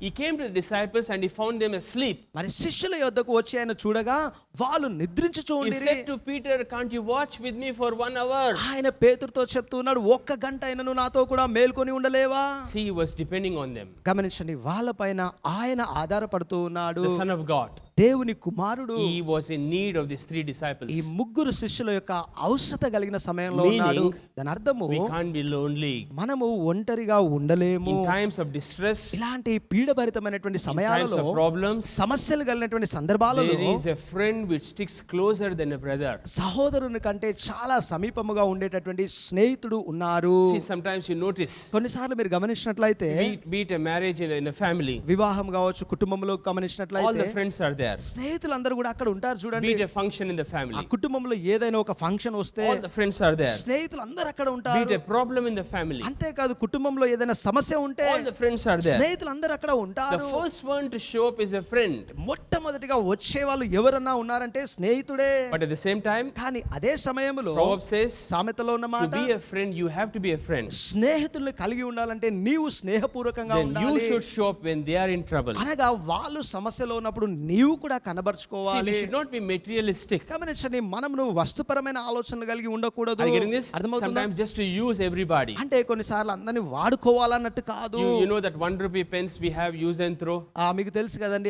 He came to the disciples and he found them asleep. మరి శిష్యుల యొద్దకు వచ్చి ఆయన చూడగా వాళ్ళు నిద్రించుచూ He ఉండిరి. said to Peter, "Can't you watch with me for 1 hour?" ఆయన పేతురుతో చెప్తున్నాడు, 1 గంట అయినను నాతో కూడా మేల్కొని ఉండలేవా? See, he was depending on them. గమనించండి, వాళ్ళపైన ఆయన ఆధారపడుతూ ఉన్నాడు. The Son of God. దేవుని కుమారుడు He was in need of these 3 disciples. ఈ ముగ్గురు శిష్యుల యొక్క అవసరత కలిగిన సమయంలో Meaning, ఉన్నాడు. దాని అర్థము We can't be lonely. మనము ఒంటరిగా ఉండలేము. In times of distress, ఇలాంటి పీడభరితమైనటువంటి in times సమయాలలో, of problems, సమస్యలు కలిగినటువంటి there సందర్భాలలో is a friend which sticks closer than a brother. సహోదరుని కంటే చాలా సమీపముగా ఉండేటటువంటి స్నేహితుడు ఉన్నారు. See, sometimes you notice, కొన్నిసార్లు మీరు గమనించినట్లయితే, be it a marriage in a family, వివాహం కావచ్చు, కుటుంబంలో all గమనించినట్లయితే the friends are there. స్నేహితులందరూ కూడా అక్కడ ఉంటారు Be చూడండి. it a function in the ఆ family, కుటుంబంలో ఏదైనా ఒక ఫంక్షన్ వస్తే all the friends are there. స్నేహితులు అందరూ అక్కడ Be it ఉంటారు. a problem in the family, అంతేకాదు కుటుంబంలో ఏదైనా సమస్య ఉంటే all the friends are there. స్నేహితులు అందరూ అక్కడ The ఉంటారు. first one to show up is a friend, మొట్టమొదటిగా వచ్చే వాళ్ళు ఎవరన్నా ఉన్నారంటే స్నేహితుడే. but at the same time, కానీ అదే సమయంలో Proverbs says, సామెతలో ఉన్న to మాట, be a friend, you have to be a friend. స్నేహితుల్ని కలిగి ఉండాలంటే నీవు స్నేహపూర్వకంగా Then you ఉండాలి. should show up when they are in trouble. అనగా వాళ్ళు సమస్యలో ఉన్నప్పుడు నీవు కూడా See, we కనబరుచుకోవాలి. should not be materialistic. గమనించండి, మనము వస్తుపరమైన ఆలోచనలు కలిగి ఉండకూడదు. Are you getting this? అర్థమవుతుందా? Sometimes just to use everybody. అంటే కొన్నిసార్లు అందరిని వాడుకోవాలన్నట్టు కాదు. You know that 1 rupee pens we have use and throw. మీకు తెలుసు కదండి,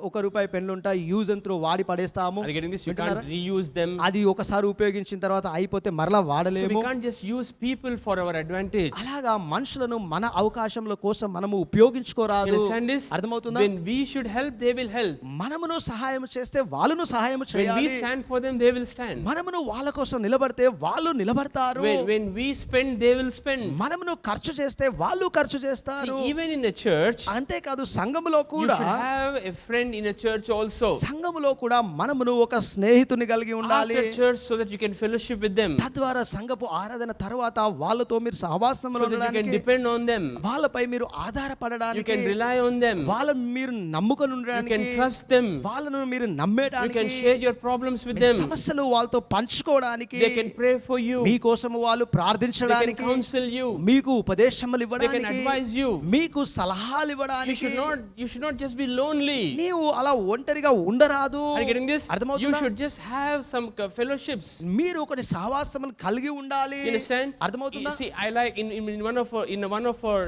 ఒక రూపాయి పెన్లు ఉంటాయి, యూజ్ అండ్ త్రో, వాడి పడేస్తాము. Are you getting this? You వింటున్నారా? can't reuse them. అది ఒకసారి ఉపయోగించిన తర్వాత అయిపోతే మరలా So we వాడలేము. can't just use people for our advantage. అలాగా మనుషులను మన అవకాశముల కోసం మనము ఉపయోగించుకోరాదు. You understand this? అర్థమవుతుందా? When we should help, they will help. మనమును సహాయం చేస్తే వాళ్ళను సహాయం When we చేయాలి. stand for them, they will stand. మనమును వాళ్ళ కోసం నిలబడితే వాళ్ళు నిలబడతారు. When we spend, they will spend. మనమును ఖర్చు చేస్తే వాళ్ళు ఖర్చు చేస్తారు. See, even in a church, అంతేకాదు సంఘములో you కూడా, should have a friend in a church also. సంఘములో కూడా మనమును ఒక స్నేహితుని కలిగి ఉండాలి. After church, so that you can fellowship with them, తద్వారా సంఘపు ఆరాధన తర్వాత వాళ్ళతో మీరు సహవాసంలో so that you can ఉండడానికి, depend on them, వాళ్ళపై మీరు you ఆధారపడడానికి, can rely on them, వాళ్ళను మీరు నమ్ముకొని you ఉండడానికి, can trust them, వాళ్ళను మీరు you నమ్మేడానికి, can share your problems with me them, సమస్యలు వాళ్ళతో పంచుకోవడానికి, they can pray for you, మీకోసం వాళ్ళు they can ప్రార్థించడానికి, counsel you, మీకు ఉపదేశములు they can ఇవ్వడానికి, advise you. మీకు సలహాలు You ఇవ్వడానికి. should not just be lonely. నీవు అలా ఒంటరిగా ఉండరాదు. Are you getting this? You అర్థమవుతుందా? should just have some fellowships. మీరు కొన్ని సహవాసములు కలిగి ఉండాలి. You understand? అర్థమవుతుందా? See, I like in one of our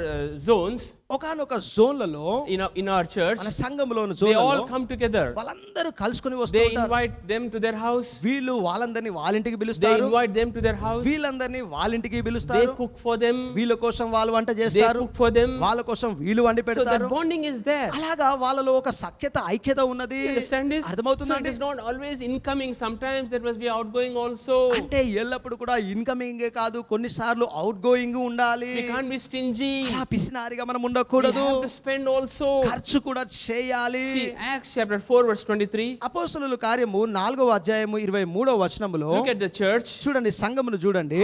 zones ఒకానొక జోన్లలో, in our church, మన సంఘములోని they all జోన్లలో come together. వాళ్ళందరూ కలుసుకొని వస్తూ They ఉంటారు. invite them to their house. వీళ్ళు వాళ్ళందరినీ వాళ్ళ ఇంటికి They పిలుస్తారు. invite them to their house. వీళ్ళందరినీ వాళ్ళ ఇంటికి They పిలుస్తారు. cook for them. వీళ్ళ కోసం వాళ్ళు వంట They చేస్తారు. cook for them. వాళ్ళ కోసం వీళ్ళు వండి So that పెడతారు. bonding is there. అలాగా వాళ్ళలో ఒక సఖ్యత, ఐక్యత ఉన్నది. You understand this? So అర్థమవుతుందా? it is not always incoming. Sometimes there must be outgoing also. అంటే ఎల్లప్పుడు కూడా ఇన్కమింగే కాదు, కొన్నిసార్లు అవుట్ గోయింగ్ ఉండాలి. We can't be stingy. అలా పిసినారిగా మనం We ఉండకూడదు. have to spend also. ఖర్చు కూడా చేయాలి. See, Acts chapter 4 verse 23. అపోస్తలుల కార్యము 4వ అధ్యాయము 23వ వచనములో Look at the church. చూడండి, సంఘమును చూడండి,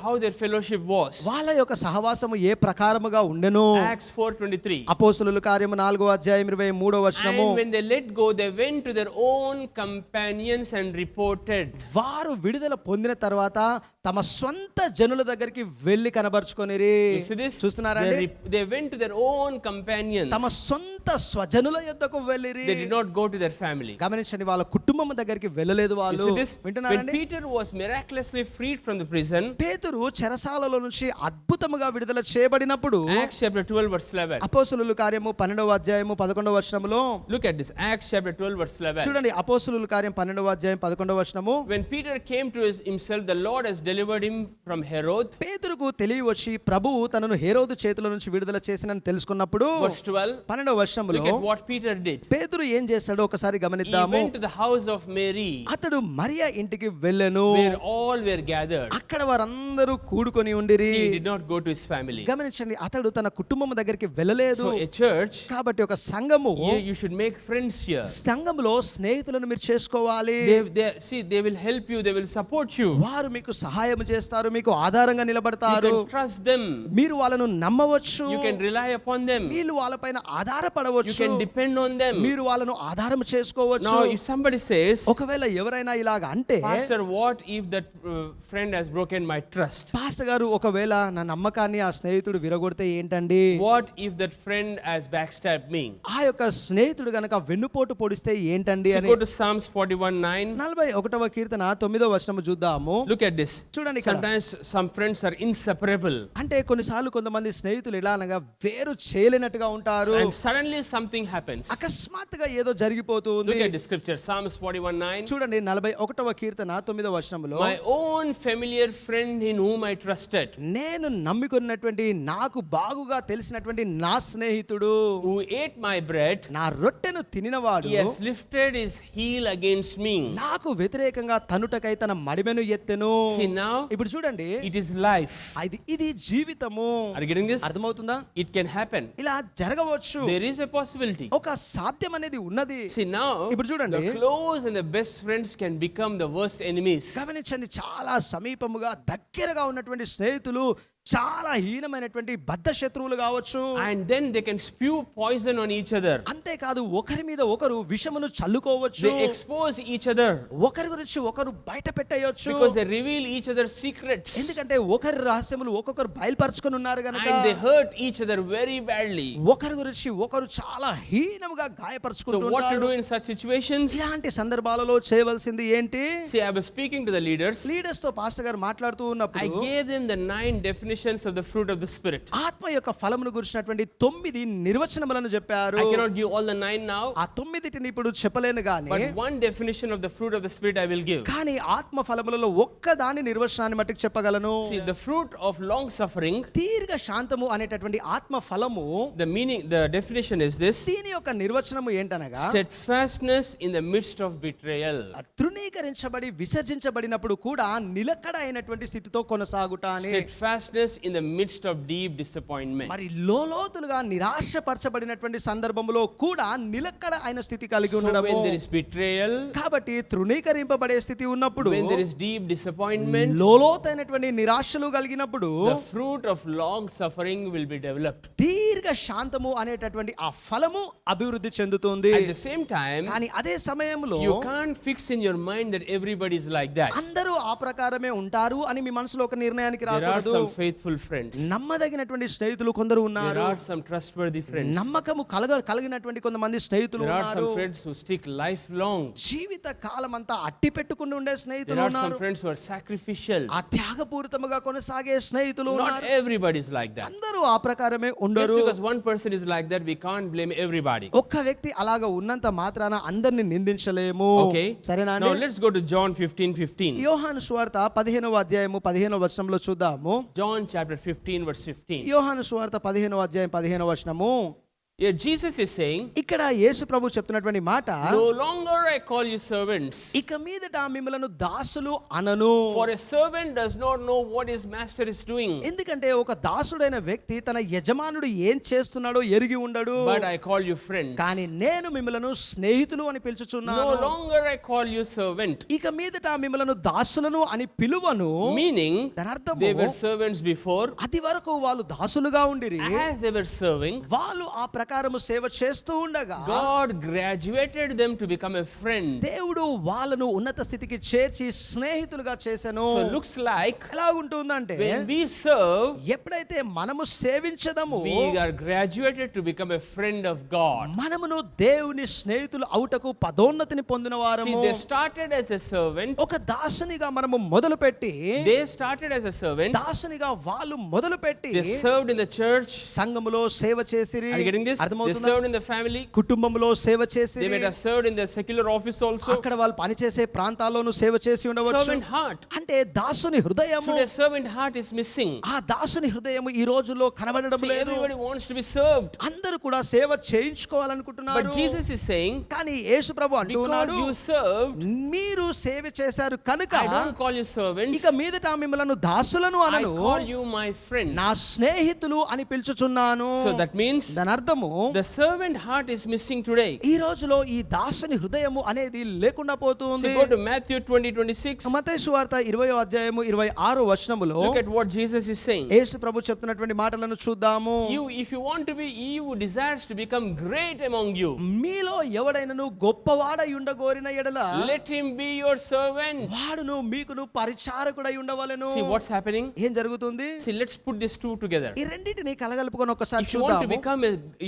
How their fellowship was. వాళ్ళ యొక్క సహవాసము ఏ ప్రకారముగా ఉండెను. Acts 4:23. అపోస్తలుల కార్యము 4వ అధ్యాయం 23వ వచనము, And when they let go, they went to their own companions and reported. వారు విడుదల పొందిన తర్వాత తమ సొంత జనుల దగ్గరికి వెళ్లి కనబరుచుకొనిరి. You see this? చూస్తున్నారండి? They went to their own companions. తమ సొంత స్వజనుల యొద్దకు వెళ్ళిరి. They did not go to their family. గమనించండి, వాళ్ళ కుటుంబం దగ్గరికి వెళ్ళలేదు You వాళ్ళు. see this? When వింటున్నారండి? Peter was miraculously freed from the prison, పేతురు చెరసాలలో నుంచి అద్భుతముగా విడుదల చేయబడినప్పుడు, Acts chapter 12 verse 11. అపోస్తలుల కార్యము 12వ అధ్యాయము 11వ వచనములో Look at this. Acts chapter 12 verse 11. చూడండి, అపోస్తలుల కార్యం 12వ అధ్యాయం 11వ వచనము, When Peter came to himself, the Lord has delivered him from Herod. పేతురుకు తెలివి వచ్చి ప్రభువు తనను హేరోదు చేతుల నుంచి విడుదల చేసినని తెలుసుకున్నప్పుడు, Verse 12. 12వ వచనములో Look at what Peter did. పేతురు ఏం చేశాడో ఒకసారి He గమనిద్దాము. went to the house of Mary, అతడు మరియా ఇంటికి వెళ్ళెను. where all were gathered. అక్కడ వారందరూ కూడుకొని ఉండిరి. He did not go to his family. గమనించండి, అతడు తన కుటుంబం దగ్గరికి వెళ్ళలేదు. So a church, కాబట్టి ఒక సంఘము, you should make friends here. సంఘములో స్నేహితులను మీరు చేసుకోవాలి. They will help you, they will support you. వారు మీకు సహాయం చేస్తారు, మీకు ఆధారంగా You నిలబడతారు. can trust them. మీరు వాళ్ళను నమ్మవచ్చు. You can rely upon them. వీళ్ళు వాళ్ళపైన You ఆధారపడవచ్చు, can depend on them. మీరు వాళ్ళను ఆధారం చేసుకోవచ్చు. Now, if somebody says, ఒకవేళ ఎవరైనా ఇలాగ అంటే, Pastor, what if that friend has broken my trust? Pastor గారు ఒకవేళ నా నమ్మకాన్ని ఆ స్నేహితుడు విరగొడితే ఏంటండి? What if that friend has backstabbed me? ఆ యొక్క స్నేహితుడు గనక వెన్నుపోటు పొడిస్తే ఏంటండి So అని. go to Psalms 41:9. 41వ కీర్తన 9వ వచనము చూద్దాము. Look at this. చూడండి ఇక్కడ. Sometimes some friends are inseparable. అంటే కొన్నిసార్లు కొంతమంది స్నేహితులు ఎలా అనగా వేరు చేయలేనట్టుగా ఉంటారు. And suddenly something happens. అకస్మాత్తుగా ఏదో జరిగిపోతుంది. Look at the scripture, Psalms 41:9. చూడండి 41వ కీర్తన 9వ వచనములో, My own familiar friend in whom I trusted, నేను నమ్ముకున్నటువంటి నాకు బాగుగా తెలిసినటువంటి నా స్నేహితుడు who ate my bread, నా రొట్టెను తినినవాడు he has lifted his heel against me. నాకు వ్యతిరేకంగా తనుటకై తన మడిమెను ఎత్తెను. See now, ఇప్పుడు చూడండి, it is life. ఇది జీవితము. Are you getting this? అర్థమవుతుందా? It can happen. ఇలా జరగవచ్చు. There is a possibility. ఒక సాధ్యం అనేది ఉన్నది. See now, ఇప్పుడు చూడండి. the close and the best friends can become the worst enemies. గమనించండి, చాలా సమీపముగా దగ్గరగా ఉన్నటువంటి స్నేహితులు చాలా హీనమైనటువంటి బద్ధ శత్రువులు కావచ్చు. And then they can spew poison on each other. అంతేకాదు ఒకరి మీద ఒకరు విషమును చల్లుకోవచ్చు. They expose each other ఒకరి గురించి ఒకరు బయట పెట్టేయొచ్చు. because they reveal each other's secrets. ఎందుకంటే ఒకరి రహస్యములు ఒక్కొక్కరు బయలుపరుచుకొని ఉన్నారు గనుక. And they hurt each other very badly. ఒకరి గురించి ఒకరు చాలా హీనముగా So గాయపరుచుకుంటూ what to ఉంటారు. do in such situations? ఇలాంటి సందర్భాలలో చేయవలసింది ఏంటి? See, I was speaking to the leaders. Leaders తో పాస్టర్ గారు మాట్లాడుతూ I ఉన్నప్పుడు gave them the 9 definitions of the fruit of the spirit. ఆత్మ యొక్క ఫలమును గురించినటువంటి 9 నిర్వచనములను చెప్పారు. I cannot give all the 9 now, ఆ 9ని ఇప్పుడు చెప్పలేను గాని, but one definition of the fruit of the spirit I will give. కానీ ఆత్మ ఫలములలో ఒక్కదాని నిర్వచనాన్ని మట్టుకు చెప్పగలను. See, the fruit of long suffering, దీర్ఘ శాంతము అనేటటువంటి ఆత్మ ఫలము, the definition is this: దీని యొక్క నిర్వచనము ఏంటనగా, steadfastness in the midst of betrayal. తృణీకరించబడి విసర్జించబడినప్పుడు కూడా నిలకడ అయినటువంటి స్థితితో కొనసాగుట అని. Steadfastness in the midst of deep disappointment. మరి లోతులుగా నిరాశపరచబడినటువంటి సందర్భంలో కూడా నిలకడ అయిన స్థితి కలిగి So ఉండడము. when there is betrayal, కాబట్టి తృణీకరింపబడే స్థితి ఉన్నప్పుడు, when there is deep disappointment, లోతైనటువంటి నిరాశలు కలిగినప్పుడు the fruit of long suffering will be developed. దీర్ఘ శాంతము అనేటటువంటి ఆ ఫలము అభివృద్ధి చెందుతుంది. At the same time, కానీ అదే సమయంలో you can't fix in your mind that everybody is like that. అందరూ ఆ ప్రకారమే ఉంటారు అని మీ మనసులో ఒక నిర్ణయానికి There are రాకూడదు. some faithful friends. నమ్మదగినటువంటి స్నేహితులు కొందరు There ఉన్నారు. are some trustworthy friends. నమ్మకము కలిగినటువంటి కొంతమంది స్నేహితులు There are ఉన్నారు. some friends who stick lifelong. జీవిత కాలం అంతా అట్టి పెట్టుకుని ఉండే There స్నేహితులు are some ఉన్నారు. friends who are sacrificial. ఆ త్యాగపూరితముగా కొనసాగే స్నేహితులు Not ఉన్నారు. everybody is like that. అందరూ ఆ ప్రకారమే Just ఉండరు. because one person is like that, we can't blame everybody. ఒక్క వ్యక్తి అలాగా ఉన్నంత మాత్రాన అందరిని నిందించలేము. Okay. సరేనా Now అండి? let's go to John 15:15. యోహాను సువార్త 15వ అధ్యాయము 15వ వచనంలో చూద్దాము. John chapter 15 verse 15. యోహాను సువార్త 15వ అధ్యాయం 15వ వచనము. Here Jesus is saying, ఇక్కడ యేసు ప్రభు చెప్తున్నటువంటి మాట, no longer I call you servants, ఇక మీదట మిమ్మలను దాసులు అనను. for a servant does not know what his master is doing, ఎందుకంటే ఒక దాసుడైన వ్యక్తి తన యజమానుడు ఏం చేస్తున్నాడో ఎరిగి ఉండడు. but I call you friends. కానీ నేను మిమ్మలను స్నేహితులు అని No పిలుచుచున్నాను. longer I call you servant, ఇక మీదట మిమ్మలను దాసులను అని పిలువను. meaning దాని అర్థము, they were servants before. అది వరకు వాళ్ళు దాసులుగా ఉండిరి. As they were serving, వాళ్ళు ఆ ప్రకారము సేవ చేస్తూ ఉండగా God graduated them to become a friend. దేవుడు వాళ్ళను ఉన్నత స్థితికి చేర్చి స్నేహితులుగా చేసెను. So looks like ఎలా ఉంటుందంటే, when we serve, ఎప్పుడైతే మనము సేవించదము, we are graduated to become a friend of God. మనమును దేవుని స్నేహితులు అవుటకు పదోన్నతిని పొందిన See, వారము. they started as a servant. ఒక దాసునిగా మనము మొదలుపెట్టి, They started as a servant. దాసునిగా వాళ్ళు మొదలుపెట్టి They served in the church. సంఘములో సేవ చేసిరి. Are you getting this? They అర్థమవుతుందా? served in the family. కుటుంబంలో సేవ They చేసిరి. might have served in the secular office also. అక్కడ వాళ్ళు పనిచేసే ప్రాంతాల్లోనూ సేవ చేసి ఉండవచ్చు. Servant heart. అంటే దాసుని హృదయము, Today, servant heart is missing. ఆ దాసుని హృదయము ఈ రోజుల్లో కనబడడం See, లేదు. everybody wants to be served. అందరూ కూడా సేవ చేయించుకోవాలనుకుంటున్నారు. But Jesus is saying, కానీ యేసు ప్రభు అంటూ because ఉన్నాడు, you served, మీరు సేవ చేశారు కనుక I don't call you servants. ఇక మీదట మిమ్మలను దాసులను I అనను, call you my friend. నా స్నేహితులు అని పిలుచుచున్నాను. So that means దాని అర్థము హృదయము The servant heart is missing today. ఈ రోజులో ఈ దాసుని హృదయము అనేది లేకుండా పోతుంది. So go to Matthew 20:26. మత్తయి సువార్త 20వ అధ్యాయము 26వ వచనములో Look at what Jesus is saying. యేసు ప్రభు చెప్తున్నటువంటి మాటలను చూద్దాము. If you want to be, he who desires to become great among you, మీలో ఎవడైనను గొప్పవాడై ఉండగోరిన ఎడల let him be your servant. వాడును మీకును పరిచారకుడై ఉండవలెను. See what's happening? ఏం జరుగుతుంది? See, let's put these two together. ఈ రెండింటిని కలగలుపుకొని ఒకసారి If you want to చూద్దాము. become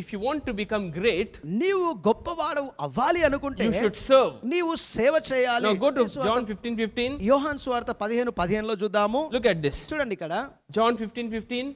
if you want to become great, నీవు గొప్పవాడు అవ్వాలి అనుకుంటే you should serve. నీవు సేవ చేయాలి. Now go to యేసు వార్త- John 15:15. యోహాను సువార్త 15:15 చూద్దాము. Look at this. చూడండి ఇక్కడ John 15:15.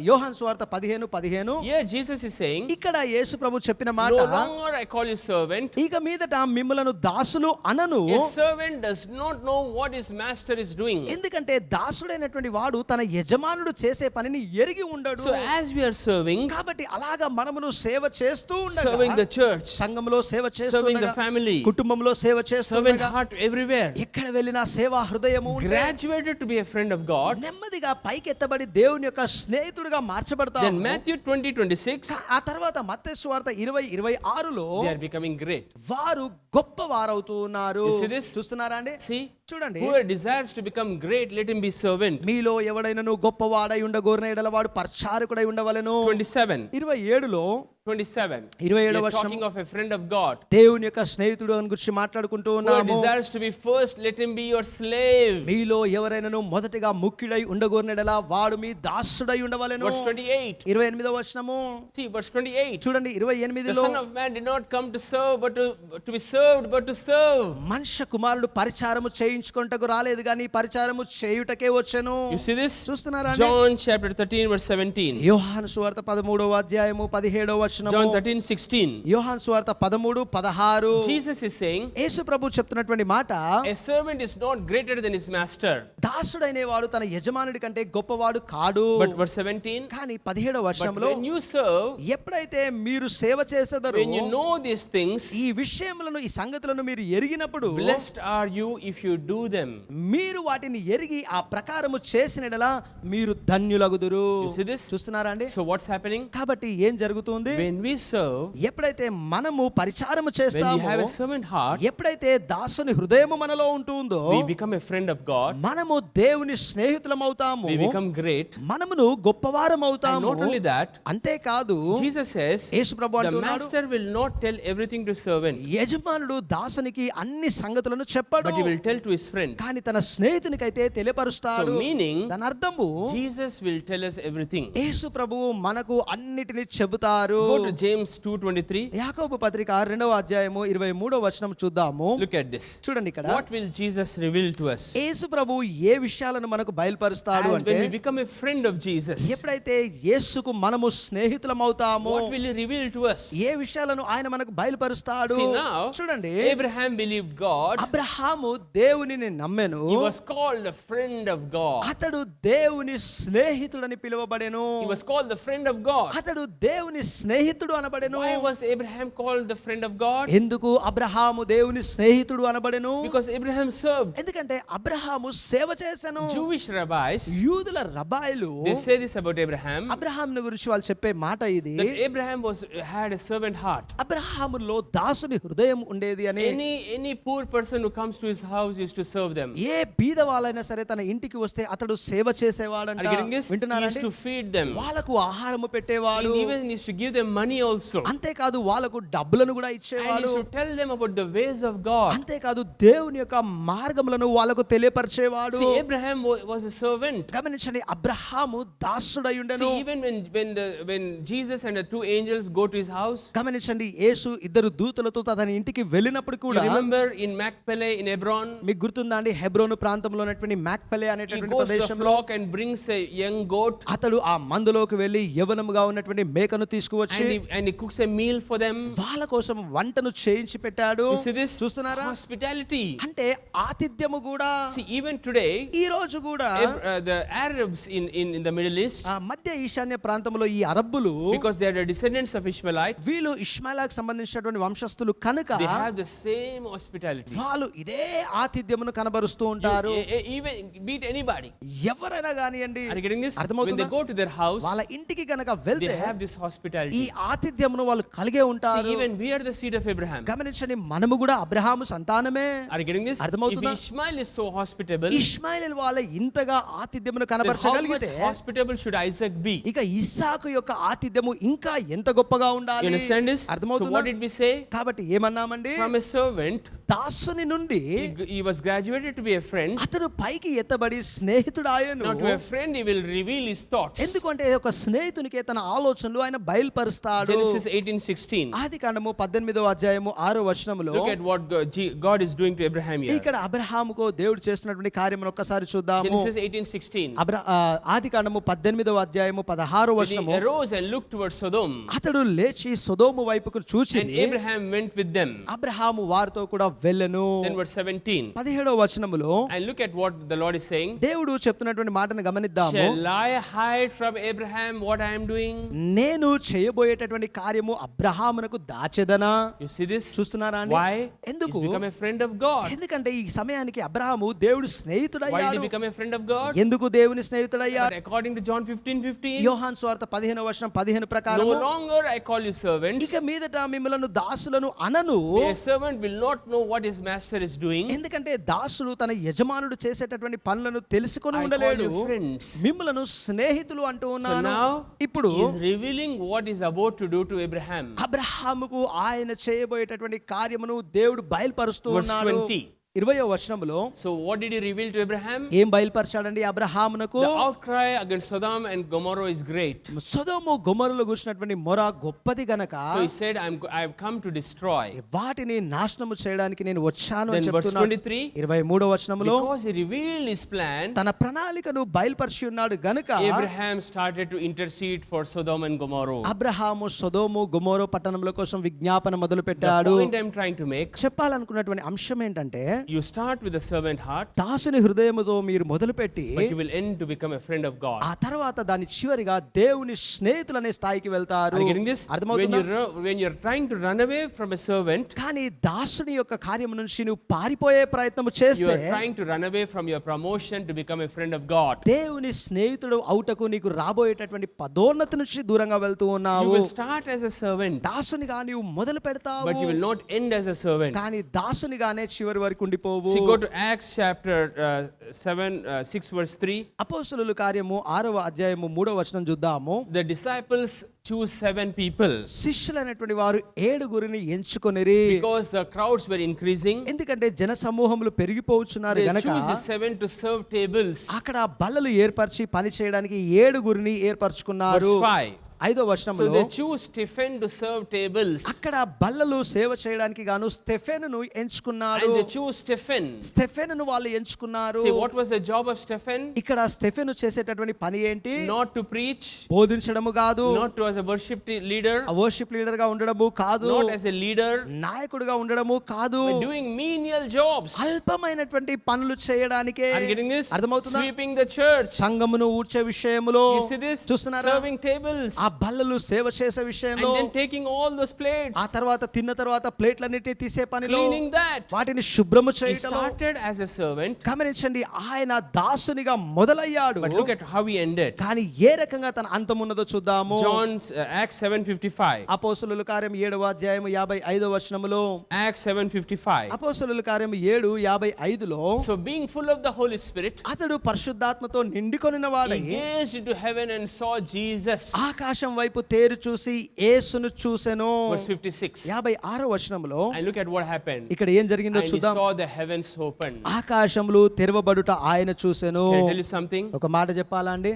యోహాను సువార్త 15:15 Here Jesus is saying, ఇక్కడ యేసు ప్రభు చెప్పిన మాట, no longer I call you servant. ఇక మీదట మిమ్మలను దాసులు అనను. A servant does not know what his master is doing. ఎందుకంటే దాసుడైనటువంటి వాడు తన యజమానుడు చేసే పనిని ఎరిగి ఉండడు. So as we are serving, కాబట్టి అలాగా మనమును సేవ చేస్తూ serving the ఉండగా, church, సంఘంలో సేవ చేస్తూ serving the ఉండగా, family, కుటుంబంలో సేవ చేస్తూ servant ఉండగా, heart everywhere, ఎక్కడ వెళ్ళినా సేవా హృదయము ఉంటే graduated to be a friend of God. నెమ్మదిగా పైకెత్తబడి దేవుని యొక్క స్నేహితుడిగా మార్చబడతాము. Then Matthew 20:26, ఆ తర్వాత మత్తయి సువార్త 20:26లో they are becoming great. వారు గొప్పవారవుతూ ఉన్నారు. You see this? చూస్తున్నారా అండి? See, చూడండి. whoever desires to become great, let him be servant. మీలో ఎవడైనను గొప్పవాడై ఉండగోరిన ఎడల వాడు పరిచారకుడై ఉండవలెను. 27. 27లో 27. 27వ We are వచనం. talking of a friend of God. దేవుని యొక్క స్నేహితుడు అని గురించి మాట్లాడుకుంటూ Whoever ఉన్నాము. desires to be first, let him be your slave. మీలో ఎవరైనను మొదటిగా ముఖ్యుడై ఉండగోరిన ఎడల వాడు మీ దాసుడై ఉండవలెను. Verse 28. 28వ వచనము See, verse 28. చూడండి. The 28లో Son of Man did not come to serve, but to be served, but to serve. మనుష్య కుమారుడు పరిచారము చేయించుకొంటకు రాలేదు గాని పరిచారము చేయుటకే వచ్చెను. You see this? చూస్తున్నారా అండి? John chapter 13, verse 17. యోహాను సువార్త 13వ అధ్యాయము 17వ వచనము. John 13:16. యోహాను సువార్త 13:16 Jesus is saying, యేసు ప్రభు చెప్తున్నటువంటి మాట, a servant is not greater than his master. దాసుడైన వాడు తన యజమానుడి కంటే గొప్పవాడు కాడు. But verse 17, కానీ 17వ but వచనంలో when you serve, ఎప్పుడైతే మీరు సేవ చేసేదరు, when you know these things, ఈ విషయములను ఈ సంగతులను మీరు ఎరిగినప్పుడు blessed are you if you do them. మీరు వాటిని ఎరిగి ఆ ప్రకారము చేసినడలా మీరు ధన్యులగుదురు. You see this? చూస్తున్నారా అండి? So what's happening? కాబట్టి ఏం జరుగుతుంది? When we serve, ఎప్పుడైతే మనము పరిచారము when we చేస్తామో, have a servant heart, ఎప్పుడైతే దాసుని హృదయము మనలో ఉంటుందో we become a friend of God. మనము దేవుని స్నేహితులం అవుతాము. We become great. మనమును గొప్పవారం And అవుతాము. not only that, అంతేకాదు Jesus says, Yesu Prabhu the అంటున్నాడు, master will not tell everything to servant, యజమానుడు దాసునికి అన్ని సంగతులను చెప్పడు, but he will tell to his friend. కానీ తన స్నేహితునికైతే తెలియపరుస్తాడు. So meaning, దాని అర్థము Jesus will tell us everything. యేసు ప్రభువు మనకు అన్నిటిని చెబుతారు. Go to James 2:23. యాకోబు పత్రిక 2వ అధ్యాయము 23వ వచనం చూద్దాము. Look at this. చూడండి ఇక్కడ What will Jesus reveal to us? యేసు ప్రభువు ఏ విషయాలను మనకు బయలుపరుస్తాడు And అంటే, when we become a friend of Jesus, ఎప్పుడైతే యేసుకు మనము స్నేహితులం అవుతామో what will he reveal to us? ఏ విషయాలను ఆయన మనకు బయలుపరుస్తాడు. See now, చూడండి. Abraham believed God. అబ్రహాము దేవునిని నమ్మెను. He was called the friend of God. అతడు దేవుని స్నేహితుడని పిలువబడెను. He was called the friend of God. అతడు దేవుని స్నేహితుడు అనబడెను. Why was Abraham called the friend of God? ఎందుకు అబ్రహాము దేవుని స్నేహితుడు అనబడెను? Because Abraham served. ఎందుకంటే అబ్రహాము సేవ చేసెను. Jewish rabbis, యూదుల రబాయిలు they say this about Abraham, అబ్రహామును గురించి వాళ్ళు చెప్పే మాట ఇది, that Abraham had a servant heart. అబ్రహాములో దాసుని హృదయం ఉండేది అని. Any poor person who comes to his house used to serve them. ఏ బీద వాళ్ళైనా సరే తన ఇంటికి వస్తే అతడు సేవ చేసేవాడంట. Are you getting this? He వింటున్నారా used అండి? to feed them. వాళ్ళకు ఆహారము పెట్టేవాడు. He even used to give them money also. అంతేకాదు వాళ్ళకు డబ్బులను కూడా And he ఇచ్చేవాడు. used to tell them about the ways of God. అంతేకాదు దేవుని యొక్క మార్గములను వాళ్ళకు తెలియపరిచేవాడు. See, Abraham was a servant. గమనించండి, అబ్రహాము దాసుడై ఉండెను. See, even when Jesus and the two angels go to his house, గమనించండి, యేసు ఇద్దరు దూతలతో తన ఇంటికి వెళ్ళినప్పుడు you కూడా, remember in Machpelah in Hebron, మీకు గుర్తుందా అండి, హెబ్రోను ప్రాంతంలో ఉన్నటువంటి మ్యాక్ఫెలే he అనేటటువంటి goes to the ప్రదేశంలో flock and brings a young goat, అతడు ఆ మందులోకి వెళ్ళి యవనముగా ఉన్నటువంటి మేకను తీసుకువచ్చి and he cooks a meal for them. వాళ్ళ కోసం వంటను చేయించి పెట్టాడు. You see this? చూస్తున్నారా? Hospitality. అంటే ఆతిథ్యము కూడా. See, even today, ఈ రోజు కూడా the Arabs in the Middle East, ఆ మధ్య ఈశాన్య ప్రాంతంలో ఈ అరబ్బులు, because they are the descendants of Ishmaelite, వీళ్ళు ఇష్మాయిలాకు సంబంధించినటువంటి వంశస్థులు కనుక they have the same hospitality. వాళ్ళు ఇదే ఆతిథ్యమును కనబరుస్తూ ఉంటారు. Even beat anybody. ఎవరైనా కానియండి, Are you getting this? When they అర్థమవుతుందా? go to their house, వాళ్ళ ఇంటికి కనుక they వెళ్తే have this hospitality. ఈ ఆతిథ్యమును వాళ్ళు కలిగే ఉంటారు. See, even we are the seed of Abraham. గమనించండి, మనము కూడా అబ్రహాము సంతానమే. Are you getting this? If అర్థమవుతుందా? Ishmael is so hospitable, ఇష్మాయేలు వాళ్ళ ఇంతగా ఆతిథ్యమును then how much కనబరచగలిగితే hospitable should Isaac be? ఇక ఇస్సాకు యొక్క ఆతిథ్యము ఇంకా ఎంత గొప్పగా You ఉండాలి. understand this? So అర్థమవుతుందా? what did we say? కాబట్టి ఏమన్నామండి, From a servant, దాసుని నుండి he was graduated to be a friend. అతను పైకి ఎత్తబడి స్నేహితుడాయను. Now to a friend he will reveal his thoughts. ఎందుకంటే ఒక స్నేహితునికి తన ఆలోచనలు ఆయన బయలుపరుస్తాడు. Genesis 18:16. ఆదికాండము 18వ అధ్యాయము 6వ వచనములో Look at what God is doing to Abraham here. ఇక్కడ అబ్రహాముకు దేవుడు చేస్తున్నటువంటి కార్యమును ఒక్కసారి చూద్దాము. Genesis 18:16. ఆదికాండము 18వ అధ్యాయము 16వ He వచనము, arose and looked towards Sodom, అతడు లేచి సొదోము వైపుకు చూచి and Abraham went with them. Abraham వారితో కూడా వెళ్ళెను. Then verse 17. 17వ వచనములో And look at what the Lord is saying. దేవుడు చెప్తున్నటువంటి మాటను గమనిద్దాము. Shall I hide from Abraham what I am doing? నేను చేయబోయేటటువంటి కార్యము అబ్రహామునకు దాచెదనా? You see this? చూస్తున్నారా అండి? Why? ఎందుకు? He's become a friend of God. ఎందుకంటే ఈ సమయానికి అబ్రహాము దేవుడు Why did he స్నేహితుడయ్యాడు. become a friend of God? ఎందుకు దేవుని But స్నేహితుడయ్యాడు? according to John 15:15, యోహాను సువార్త 15వ వచనం 15 no ప్రకారం, longer I call you servants. ఇక మీదట మిమ్మలను దాసులను అనను. A servant will not know what his master is doing. ఎందుకంటే దాసుడు తన యజమానుడు చేసేటటువంటి పనులను తెలుసుకొని I call ఉండలేడు. you friends. మిమ్మలను స్నేహితులు అంటూ So ఉన్నాను. now ఇప్పుడు he is revealing what is about to do to Abraham. అబ్రహాముకు ఆయన చేయబోయేటటువంటి కార్యమును దేవుడు బయలుపరుస్తూ Verse ఉన్నాడు. 20. 20వ వచనములో So what did he reveal to Abraham? ఏం బయలుపరచాడండి అబ్రహామునకు? The outcry against Sodom and Gomorrah is great. సొదొము గొమొర్రాలో కూర్చున్నటువంటి మొర గొప్పది గనక So he said, I have come to destroy. వాటిని నాశనము చేయడానికి నేను వచ్చాను అని Then verse చెప్తున్నాడు. 23. 23వ వచనములో Because he revealed his plan, తన ప్రణాళికను బయలుపరిచి ఉన్నాడు గనుక Abraham started to intercede for Sodom and Gomorrah. Abraham సొదొము గొమొర్రా పట్టణముల కోసం విజ్ఞాపన మొదలు The పెట్టాడు. point I'm trying to make, చెప్పాలనుకున్నటువంటి అంశం ఏంటంటే, you start with a servant heart, దాసుని హృదయముతో మీరు మొదలుపెట్టి but you will end to become a friend of God. ఆ తర్వాత దాని చివరిగా దేవుని స్నేహితులనే స్థాయికి వెళ్తారు. Are you getting this? అర్థమవుతుందా? When you're trying to run away from a servant, కానీ దాసుని యొక్క కార్యము నుంచి నువ్వు పారిపోయే ప్రయత్నం you చేస్తే are trying to run away from your promotion to become a friend of God. దేవుని స్నేహితుడు అవుటకు నీకు రాబోయేటటువంటి పదోన్నతి నుంచి దూరంగా వెళ్తూ You ఉన్నావు. will start as a servant, దాసునిగా నీవు మొదలు పెడతావు, but you will not end as a servant. కానీ దాసునిగానే చివరి వరకు ఉండిపోవు. See, go to Acts chapter 6 verse 3. అపోస్తలుల కార్యము 6వ అధ్యాయము 3వ వచనం చూద్దాము. The disciples choose 7 people శిష్యులైనటువంటి వారు 7గురిని ఎంచుకొనిరి. because the crowds were increasing. ఎందుకంటే జన సమూహములు పెరిగిపోవచ్చున్నారు They గనక choose the 7 to serve tables. అక్కడ బల్లలు ఏర్పరిచి పని చేయడానికి 7గురిని ఏర్పరచుకున్నారు. Verse 5. 5వ So వచనంలో they choose Stephen to serve tables. అక్కడ బల్లలు సేవ చేయడానికి గాను స్టెఫెనును ఎంచుకున్నారు. And they choose Stephen. స్టెఫెనును వాళ్ళు ఎంచుకున్నారు. See, what was the job of Stephen? ఇక్కడ స్టెఫెను చేసేటటువంటి పని ఏంటి? Not to preach, బోధించడము కాదు, not to as a worship leader, worship leader గా ఉండడము కాదు, not as a leader, నాయకుడిగా ఉండడము కాదు, but doing menial jobs. అల్పమైనటువంటి పనులు చేయడానికే. Are you getting this? అర్థమవుతుందా? Sweeping the church. సంఘమును ఊడ్చే విషయములో You see this? చూస్తున్నారా? Serving tables. ఆ బల్లలు సేవ చేసే విషయంలో, And then taking all those plates, ఆ తర్వాత తిన్న తర్వాత ప్లేట్లన్నిటిని తీసే పనిలో, cleaning that. వాటిని శుభ్రము He చేయటంలో. started as a servant, గమనించండి, ఆయన దాసునిగా మొదలయ్యాడు, but look at how he ended. కానీ ఏ రకంగా తన అంతమున్నదో చూద్దాము. John's Acts 7:55. అపోస్తలుల కార్యం 7వ అధ్యాయం 55వ వచనములో, Acts 7:55. అపోస్తలుల కార్యం 7:55లో, So being full of the Holy Spirit, అతడు పరిశుద్ధాత్మతో నిండుకొనిన వాడై he gazed into heaven and saw Jesus. ఆకాశం వైపు తేరు చూసి యేసును చూసెను. Verse 56. 56వ వచనములో And look at what happened. ఇక్కడ ఏం జరిగిందో And he చూద్దాం. saw the heavens open. ఆకాశములు తెరవబడుట ఆయన చూసెను. Can I tell you something? ఒక మాట చెప్పాలా అండి?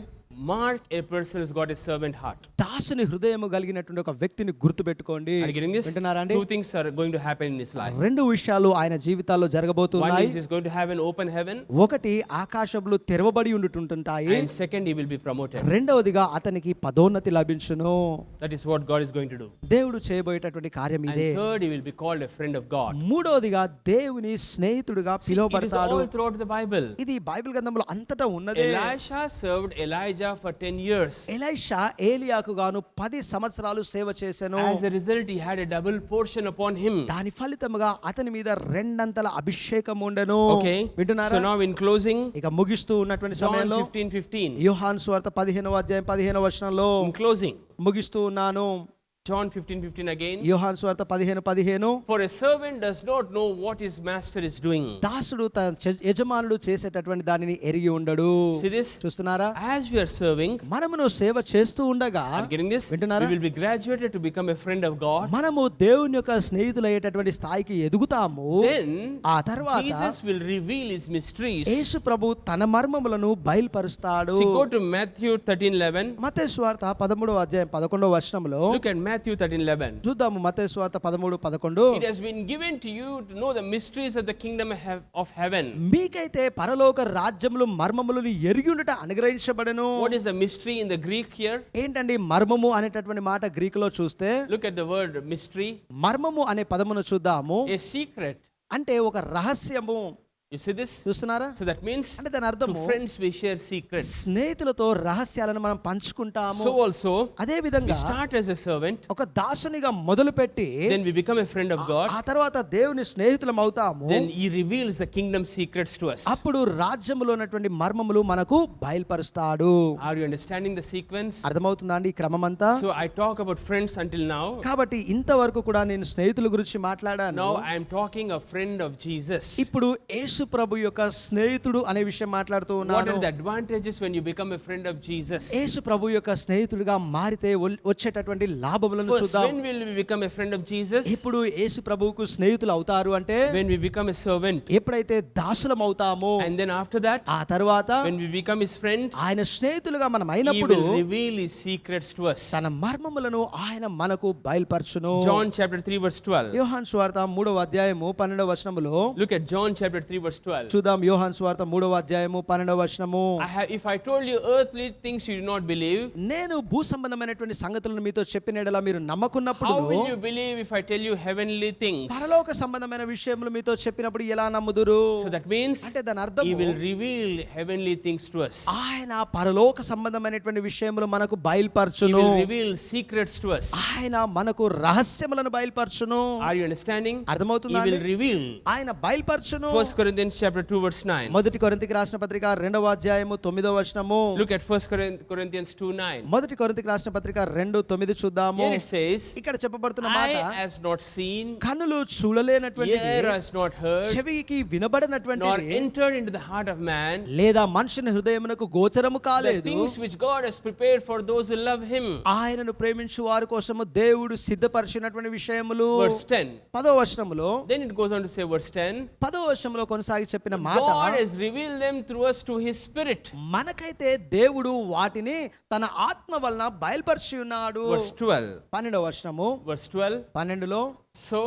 Mark a person who's got a servant heart. దాసుని హృదయము కలిగినటువంటి ఒక వ్యక్తిని గుర్తుపెట్టుకోండి. Are you getting this? వింటున్నారా అండి? 2 things are going to happen in his life. 2 విషయాలు ఆయన జీవితాల్లో One జరగబోతున్నాయి. is he's going to have an open heaven, ఒకటి, ఆకాశములు తెరవబడి ఉంటుంటాయి. and second, he will be promoted. రెండవదిగా అతనికి పదోన్నతి లభించును. That is what God is going to do. దేవుడు చేయబోయేటటువంటి కార్యం And ఇదే. third, he will be called a friend of God. మూడవదిగా దేవుని స్నేహితుడిగా See, it is పిలువబడతాడు. all throughout the Bible. ఇది బైబిల్ గ్రంథంలో అంతటా ఉన్నదే. Elisha served Elijah for 10 years. Elisha ఏలియాకు గాను 10 సంవత్సరాలు సేవ చేసెను. As a result, he had a double portion upon him. దాని ఫలితముగా అతని మీద రెండంతల అభిషేకం ఉండెను. Okay. వింటున్నారా? So now in closing, ఇక ముగిస్తూ ఉన్నటువంటి John సమయంలో 15:15. యోహాను సువార్త 15వ అధ్యాయం 15వ వచనంలో In closing, ముగిస్తూ ఉన్నాను. John 15:15 again. యోహాను సువార్త 15:15. For a servant does not know what his master is doing. దాసుడు తన యజమానుడు చేసేటటువంటి దానిని ఎరిగి ఉండడు. See this? చూస్తున్నారా? As we are serving, మనమును సేవ చేస్తూ ఉండగా are getting this? వింటున్నారా? We will be graduated to become a friend of God. మనము దేవుని యొక్క స్నేహితులయ్యేటటువంటి స్థాయికి ఎదుగుతాము. Then ఆ తర్వాత Jesus will reveal his mysteries. యేసు ప్రభు తన మర్మములను బయలుపరుస్తాడు. See, go to Matthew 13:11. మత్తయి సువార్త 13:11. Look at Matthew 13:11. చూద్దాము మత్తయి సువార్త 13:11. It has been given to you to know the mysteries of the kingdom of heaven. మీకైతే పరలోక రాజ్యములు మర్మములను ఎరిగి ఉండుట అనుగ్రహించబడెను. What is the mystery in the Greek here? ఏంటండి మర్మము అనేటటువంటి మాట గ్రీక్ లో చూస్తే Look at the word mystery. మర్మము అనే పదమును చూద్దాము. A secret. అంటే ఒక రహస్యము. You see this? చూస్తున్నారా? So that means అంటే దాని to అర్థము friends we share secrets. స్నేహితులతో రహస్యాలను మనం పంచుకుంటాము. So also అదే we విధంగా start as a servant, ఒక దాసునిగా మొదలుపెట్టి then we become a friend of God, ఆ తర్వాత దేవుని స్నేహితులం అవుతాము. then he reveals the kingdom secrets to us. అప్పుడు రాజ్యములో ఉన్నటువంటి మర్మములు మనకు బయలుపరుస్తాడు. Are you understanding the sequence? అర్థమవుతుందా అండి ఈ క్రమం అంతా? So I talk about friends until now. కాబట్టి ఇంతవరకు కూడా నేను స్నేహితుల గురించి మాట్లాడాను. Now I am talking a friend of Jesus. ఇప్పుడు యేసు ప్రభు యొక్క స్నేహితుడు అనే విషయం మాట్లాడుతూ What ఉన్నాను. are the advantages when you become a friend of Jesus? యేసు ప్రభు యొక్క స్నేహితుడిగా మారితే వచ్చేటటువంటి లాభములను First, చూద్దాం. when will we become a friend of Jesus? ఇప్పుడు యేసు ప్రభువుకు స్నేహితులు అవుతారు అంటే When we become a servant. ఎప్పుడైతే దాసులం అవుతామో, And then after that, ఆ తర్వాత when we become his friend, ఆయన స్నేహితులుగా మనం he అయినప్పుడు will reveal his secrets to us. తన మర్మములను ఆయన మనకు బయలుపరచును. John chapter 3 verse 12. యోహాను సువార్త 3:12. Look at John chapter 3 verse 12. చూద్దాం యోహాను సువార్త 3:12. If I told you earthly things you do not believe, నేను భూ సంబంధమైనటువంటి సంగతులను మీతో చెప్పిన యెడల మీరు నమ్మకున్నప్పుడు how will you believe if I tell you heavenly things? పరలోక సంబంధమైన విషయములు మీతో చెప్పినప్పుడు ఎలా నమ్ముదురు? So that means అంటే దాని he అర్థము will reveal heavenly things to us. ఆయన పరలోక సంబంధమైనటువంటి విషయములు మనకు He బయలుపరచును. will reveal secrets to us. ఆయన మనకు రహస్యములను బయలుపరచును. Are you understanding? He అర్థమవుతుందా will అండి? reveal. ఆయన బయలుపరచును. 1 Corinthians chapter 2 verse 9. మొదటి కొరింథీకి రాసిన పత్రిక 2:9. Look at 1 Corinthians 2:9. మొదటి కొరింథీకి రాసిన పత్రిక 2:9 చూద్దాము. Here it says, ఇక్కడ చెప్పబడుతున్న eye మాట has not seen, కన్నులు చూడలేనటువంటిది, ear has not heard, చెవికి nor వినబడినటువంటిది, entered into the heart of man, లేదా మనుషుని హృదయమునకు గోచరము the కాలేదు, things which God has prepared for those who love him. ఆయనను ప్రేమించు వారి కోసము దేవుడు సిద్ధపరిచినటువంటి విషయములు. Verse 10. 10వ వచనములో Then it goes on to say, verse 10, 10వ వచనంలో కొనసాగి చెప్పిన మాట, God has revealed them through us to his spirit. మనకైతే దేవుడు వాటిని తన ఆత్మ వలన బయలుపరిచి ఉన్నాడు. Verse 12. 12వ వచనము Verse 12. 12లో So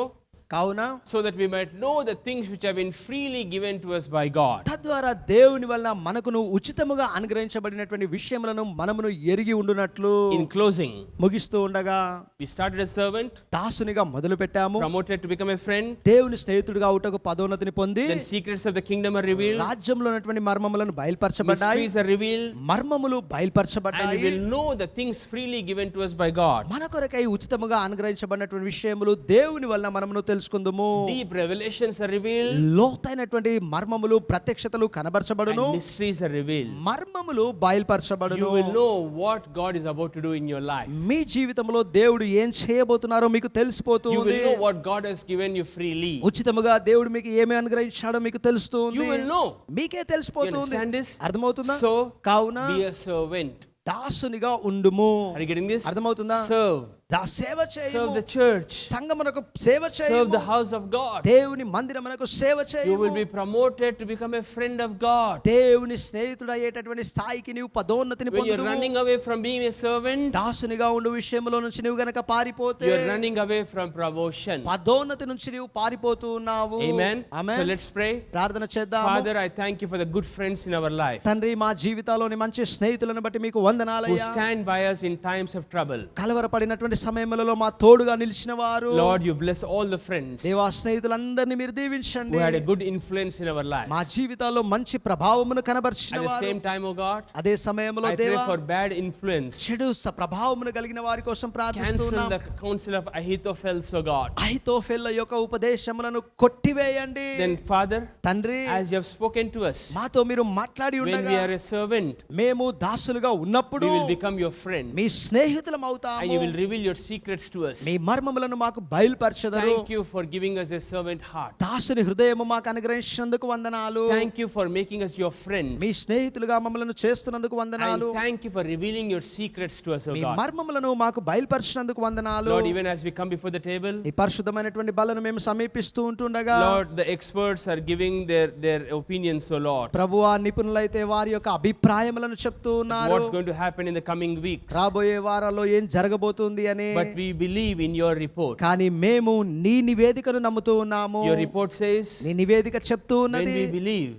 కావున so that we might know the things which have been freely given to us by God. తద్వారా దేవుని వలన మనకును ఉచితముగా అనుగ్రహించబడినటువంటి విషయములను మనమును ఎరిగి ఉండునట్లు. In closing, ముగిస్తూ ఉండగా we started as servant, దాసునిగా మొదలు పెట్టాము. promoted to become a friend, దేవుని స్నేహితుడిగా అవుటకు పదోన్నతిని పొంది then secrets of the kingdom are revealed, రాజ్యంలో ఉన్నటువంటి మర్మములను బయలుపరచబడ్డాయి, mysteries are revealed, మర్మములు and బయలుపరచబడ్డాయి. we will know the things freely given to us by God. మన కొరకై ఉచితముగా అనుగ్రహించబడినటువంటి విషయములు దేవుని వలన మనమును తెలుసుకుందుము. Deep revelations are revealed, లోతైనటువంటి మర్మములు ప్రత్యక్షతలు కనబరచబడును, and mysteries are revealed. మర్మములు You బయలుపరచబడును. will know what God is about to do in your life. మీ జీవితంలో దేవుడు ఏం చేయబోతున్నారో మీకు You తెలిసిపోతుంది. will know what God has given you freely. ఉచితముగా దేవుడు మీకు ఏమి అనుగ్రహించాడో మీకు తెలుస్తుంది. You will know. మీకే You తెలిసిపోతుంది. understand this? అర్థమవుతుందా? So, కావున be a servant. దాసునిగా ఉండుము. Are you getting this? అర్థమవుతుందా? Serve. సేవ Serve చేయము. the church. సంఘమునకు సేవ Serve చేయము. the house of God. దేవుని మందిరమునకు సేవ You చేయము. will be promoted to become a friend of God. దేవుని స్నేహితుడు అయ్యేటటువంటి స్థాయికి నీవు పదోన్నతిని When you're పొందుదువు. running away from being a servant, దాసునిగా ఉండు విషయంలో నుంచి నువ్వు గనక పారిపోతే you're running away from promotion. పదోన్నతి నుంచి నీవు పారిపోతూ ఉన్నావు. Amen. Amen. So let's pray. ప్రార్థన చేద్దాం. Father, I thank you for the good friends in our life తండ్రి, మా జీవితాల్లోని మంచి స్నేహితులను బట్టి మీకు who వందనాలయ్యా. stand by us in times of trouble. కలవరపడినటువంటి సమయములలో మా తోడుగా నిలిచిన వారు. Lord, you bless all the friends దేవా, స్నేహితులందరినీ మీరు who దీవించండి. had a good influence in our lives. మా జీవితాల్లో మంచి ప్రభావమును కనబర్చిన At the వారు. same time, oh God, అదే సమయంలో I pray దేవా, for bad influence. చెడు ప్రభావమును కలిగిన వారి కోసం Cancel ప్రార్థిస్తున్నాం. the counsel of Ahithophel, oh God. అహితోఫెల్ యొక్క ఉపదేశములను కొట్టివేయండి. Then, Father, తండ్రి, as you have spoken to us, మాతో మీరు మాట్లాడి when we ఉండగా are a servant, మేము దాసులుగా ఉన్నప్పుడు we will become your friend, me స్నేహితులం and అవుతాము. you will reveal your secrets to us. మీ మర్మములను మాకు బయలుపరచెదరు. Thank you for giving us a servant heart. దాసుని హృదయము మాకు అనుగ్రహించినందుకు వందనాలు. Thank you for making us your friend. మీ స్నేహితులుగా మమ్మలను చేస్తున్నందుకు వందనాలు. And thank you for revealing your secrets to us, O me God. మర్మములను మాకు బయలుపరచినందుకు వందనాలు. Lord, even as we come before the table, ఈ పరిశుద్ధమైనటువంటి బలను మేము సమీపిస్తూ ఉంటుండగా Lord, the experts are giving their opinions, O Lord. ప్రభువా నిపుణులైతే వారి యొక్క అభిప్రాయములను చెప్తూ ఉన్నారు. What's going to happen in the coming weeks? రాబోయే వారాల్లో ఏం జరగబోతుంది అని. But we believe in your report. కానీ మేము నీ నివేదికను నమ్ముతూ ఉన్నాము. Your report says, నీ నివేదిక చెప్తూ when ఉన్నది we believe,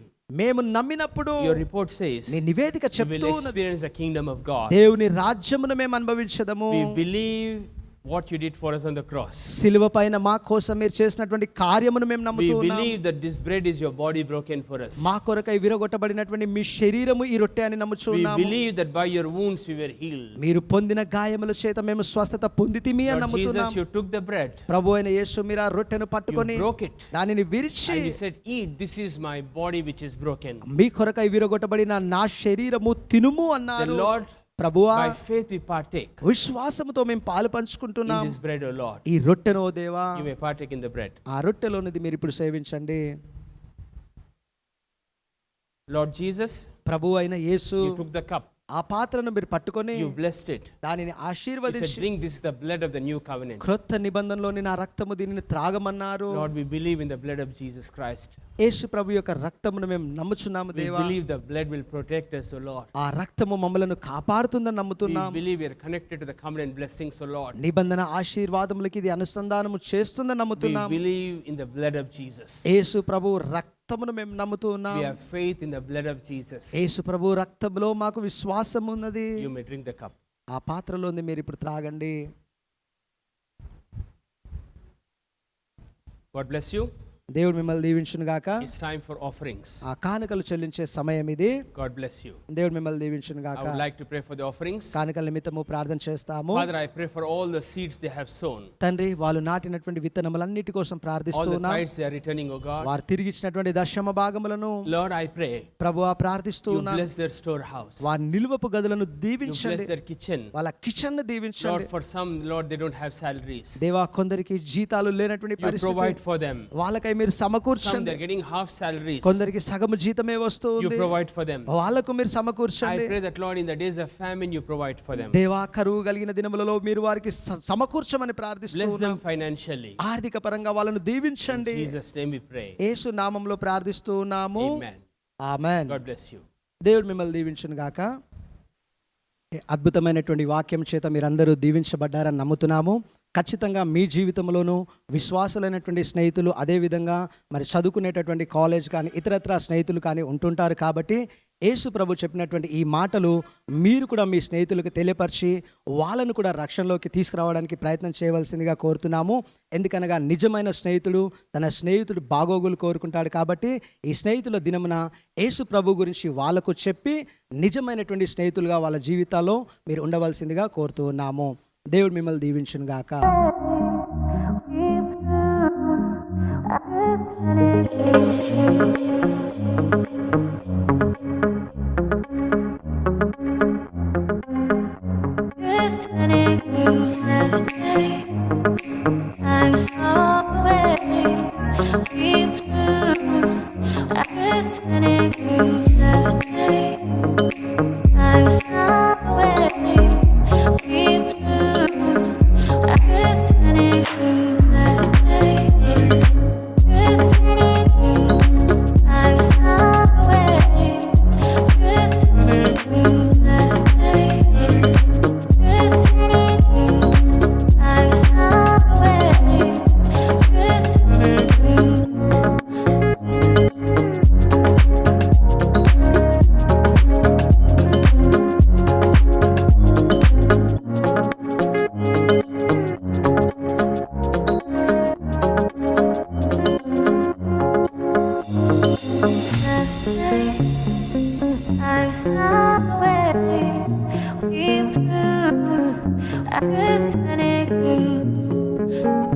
మేము నమ్మినప్పుడు your report says, నీ నివేదిక we చెప్తూ will ఉన్నది experience the kingdom of God. దేవుని రాజ్యమును మేము అనుభవించదము. We believe what you did for us on the cross. సిలువ పైన మా కోసం మీరు చేసినటువంటి కార్యమును మేము We నమ్ముతూ ఉన్నాము. believe that this bread is your body broken for us. మా కొరకై విరగొట్టబడినటువంటి మీ శరీరము ఈ రొట్టె అని We నమ్ముచున్నాము. believe that by your wounds we were healed. మీరు పొందిన గాయముల చేత మేము స్వస్థత పొందితిమి అని Lord Jesus, నమ్ముతున్నాము. you took the bread, ప్రభు అయిన యేసు మీరు ఆ రొట్టెను పట్టుకొని you broke it, దానిని విరిచి and you said, eat, this is my body which is broken. మీ కొరకై విరగొట్టబడిన నా శరీరము తినుము The అన్నారు. Lord, ప్రభువా by faith we partake విశ్వాసముతో మేము పాలు in పంచుకుంటున్నాం. this bread, O Lord. ఈ రొట్టెను ఓ దేవా You may partake in the bread. ఆ రొట్టెలోనిది మీరు ఇప్పుడు సేవించండి. Lord Jesus, ప్రభు అయిన యేసు you took the cup, ఆ పాత్రను మీరు పట్టుకొని you blessed it. దానిని You said, ఆశీర్వదించి drink, this is the blood of the new covenant. క్రొత్త నిబంధనలోని నా రక్తము దీనిని త్రాగమన్నారు. Lord, we believe in the blood of Jesus Christ. యేసు ప్రభు యొక్క రక్తమును మేము నమ్ముచున్నాము We దేవా. believe the blood will protect us, O Lord. ఆ రక్తము మమ్మలను కాపాడుతుందని We నమ్ముతున్నాం. believe we are connected to the covenant blessings, O Lord. నిబంధన ఆశీర్వాదములకి ఇది అనుసంధానము చేస్తుందని We నమ్ముతున్నాం. believe in the blood of Jesus. యేసు ప్రభు రక్తమును మేము నమ్ముతూ ఉన్నాం. We have faith in the blood of Jesus. యేసు ప్రభు రక్తములో మాకు విశ్వాసం ఉన్నది. You may drink the cup. ఆ పాత్రలోని మీరు ఇప్పుడు త్రాగండి. God bless you. దేవుడు మిమ్మల్ని దీవించును గాక. It's time for offerings. ఆ కానుకలు చెల్లించే సమయం ఇది. God bless you. దేవుడు మిమ్మల్ని దీవించును I గాక. would like to pray for the offerings. కానుకల నిమిత్తము ప్రార్థన చేస్తాము. Father, I pray for all the seeds they have sown, తండ్రి వాళ్ళు నాటినటువంటి విత్తనములన్నిటి కోసం all ప్రార్థిస్తూ the ఉన్నాం. tithes they are returning, O God. వారు తిరిగి ఇచ్చినటువంటి దశమ భాగములను Lord, I pray ప్రభువా ప్రార్థిస్తూ you ఉన్నాను. bless their storehouse. వారి నిలువపు గదులను You దీవించండి. bless their kitchen. వాళ్ళ కిచెన్ ను Lord, దీవించండి. for some, Lord, they don't have salaries. దేవా కొందరికి జీతాలు లేనటువంటి You provide పరిస్థితి, for them. వాళ్ళకై మీరు Some సమకూర్చండి. they're getting half salaries. కొందరికి సగము జీతమే You వస్తుంది, provide for them. వాళ్ళకు మీరు I సమకూర్చండి. pray that, Lord, in the days of famine, you provide for them. దేవా కరువు కలిగిన దినములలో మీరు వారికి సమకూర్చమని ప్రార్థిస్తూ Bless ఉన్నాం. them financially. ఆర్థిక పరంగా వాళ్ళను In దీవించండి. Jesus' name we pray. యేసు నామములో ప్రార్థిస్తూ ఉన్నాము. Amen. Amen. God bless you. దేవుడు మిమ్మల్ని దీవించును గాక. అద్భుతమైనటువంటి వాక్యం చేత మీరందరూ దీవించబడ్డారని నమ్ముతున్నాము. ఖచ్చితంగా మీ జీవితంలోనూ విశ్వాసులైనటువంటి స్నేహితులు, అదేవిధంగా మరి చదువుకునేటటువంటి కాలేజ్ కానీ ఇతరత్ర స్నేహితులు కానీ ఉంటుంటారు. కాబట్టి యేసు ప్రభు చెప్పినటువంటి ఈ మాటలు మీరు కూడా మీ స్నేహితులకు తెలియపరిచి వాళ్ళను కూడా రక్షణలోకి తీసుకురావడానికి ప్రయత్నం చేయవలసిందిగా కోరుతున్నాము. ఎందుకనగా నిజమైన స్నేహితుడు తన స్నేహితుడు బాగోగులు కోరుకుంటాడు. కాబట్టి ఈ స్నేహితుల దినమున యేసు ప్రభు గురించి వాళ్ళకు చెప్పి నిజమైనటువంటి స్నేహితులుగా వాళ్ళ జీవితాల్లో మీరు ఉండవలసిందిగా కోరుతూ ఉన్నాము. దేవుడు మిమ్మల్ని దీవించును గాక. Everything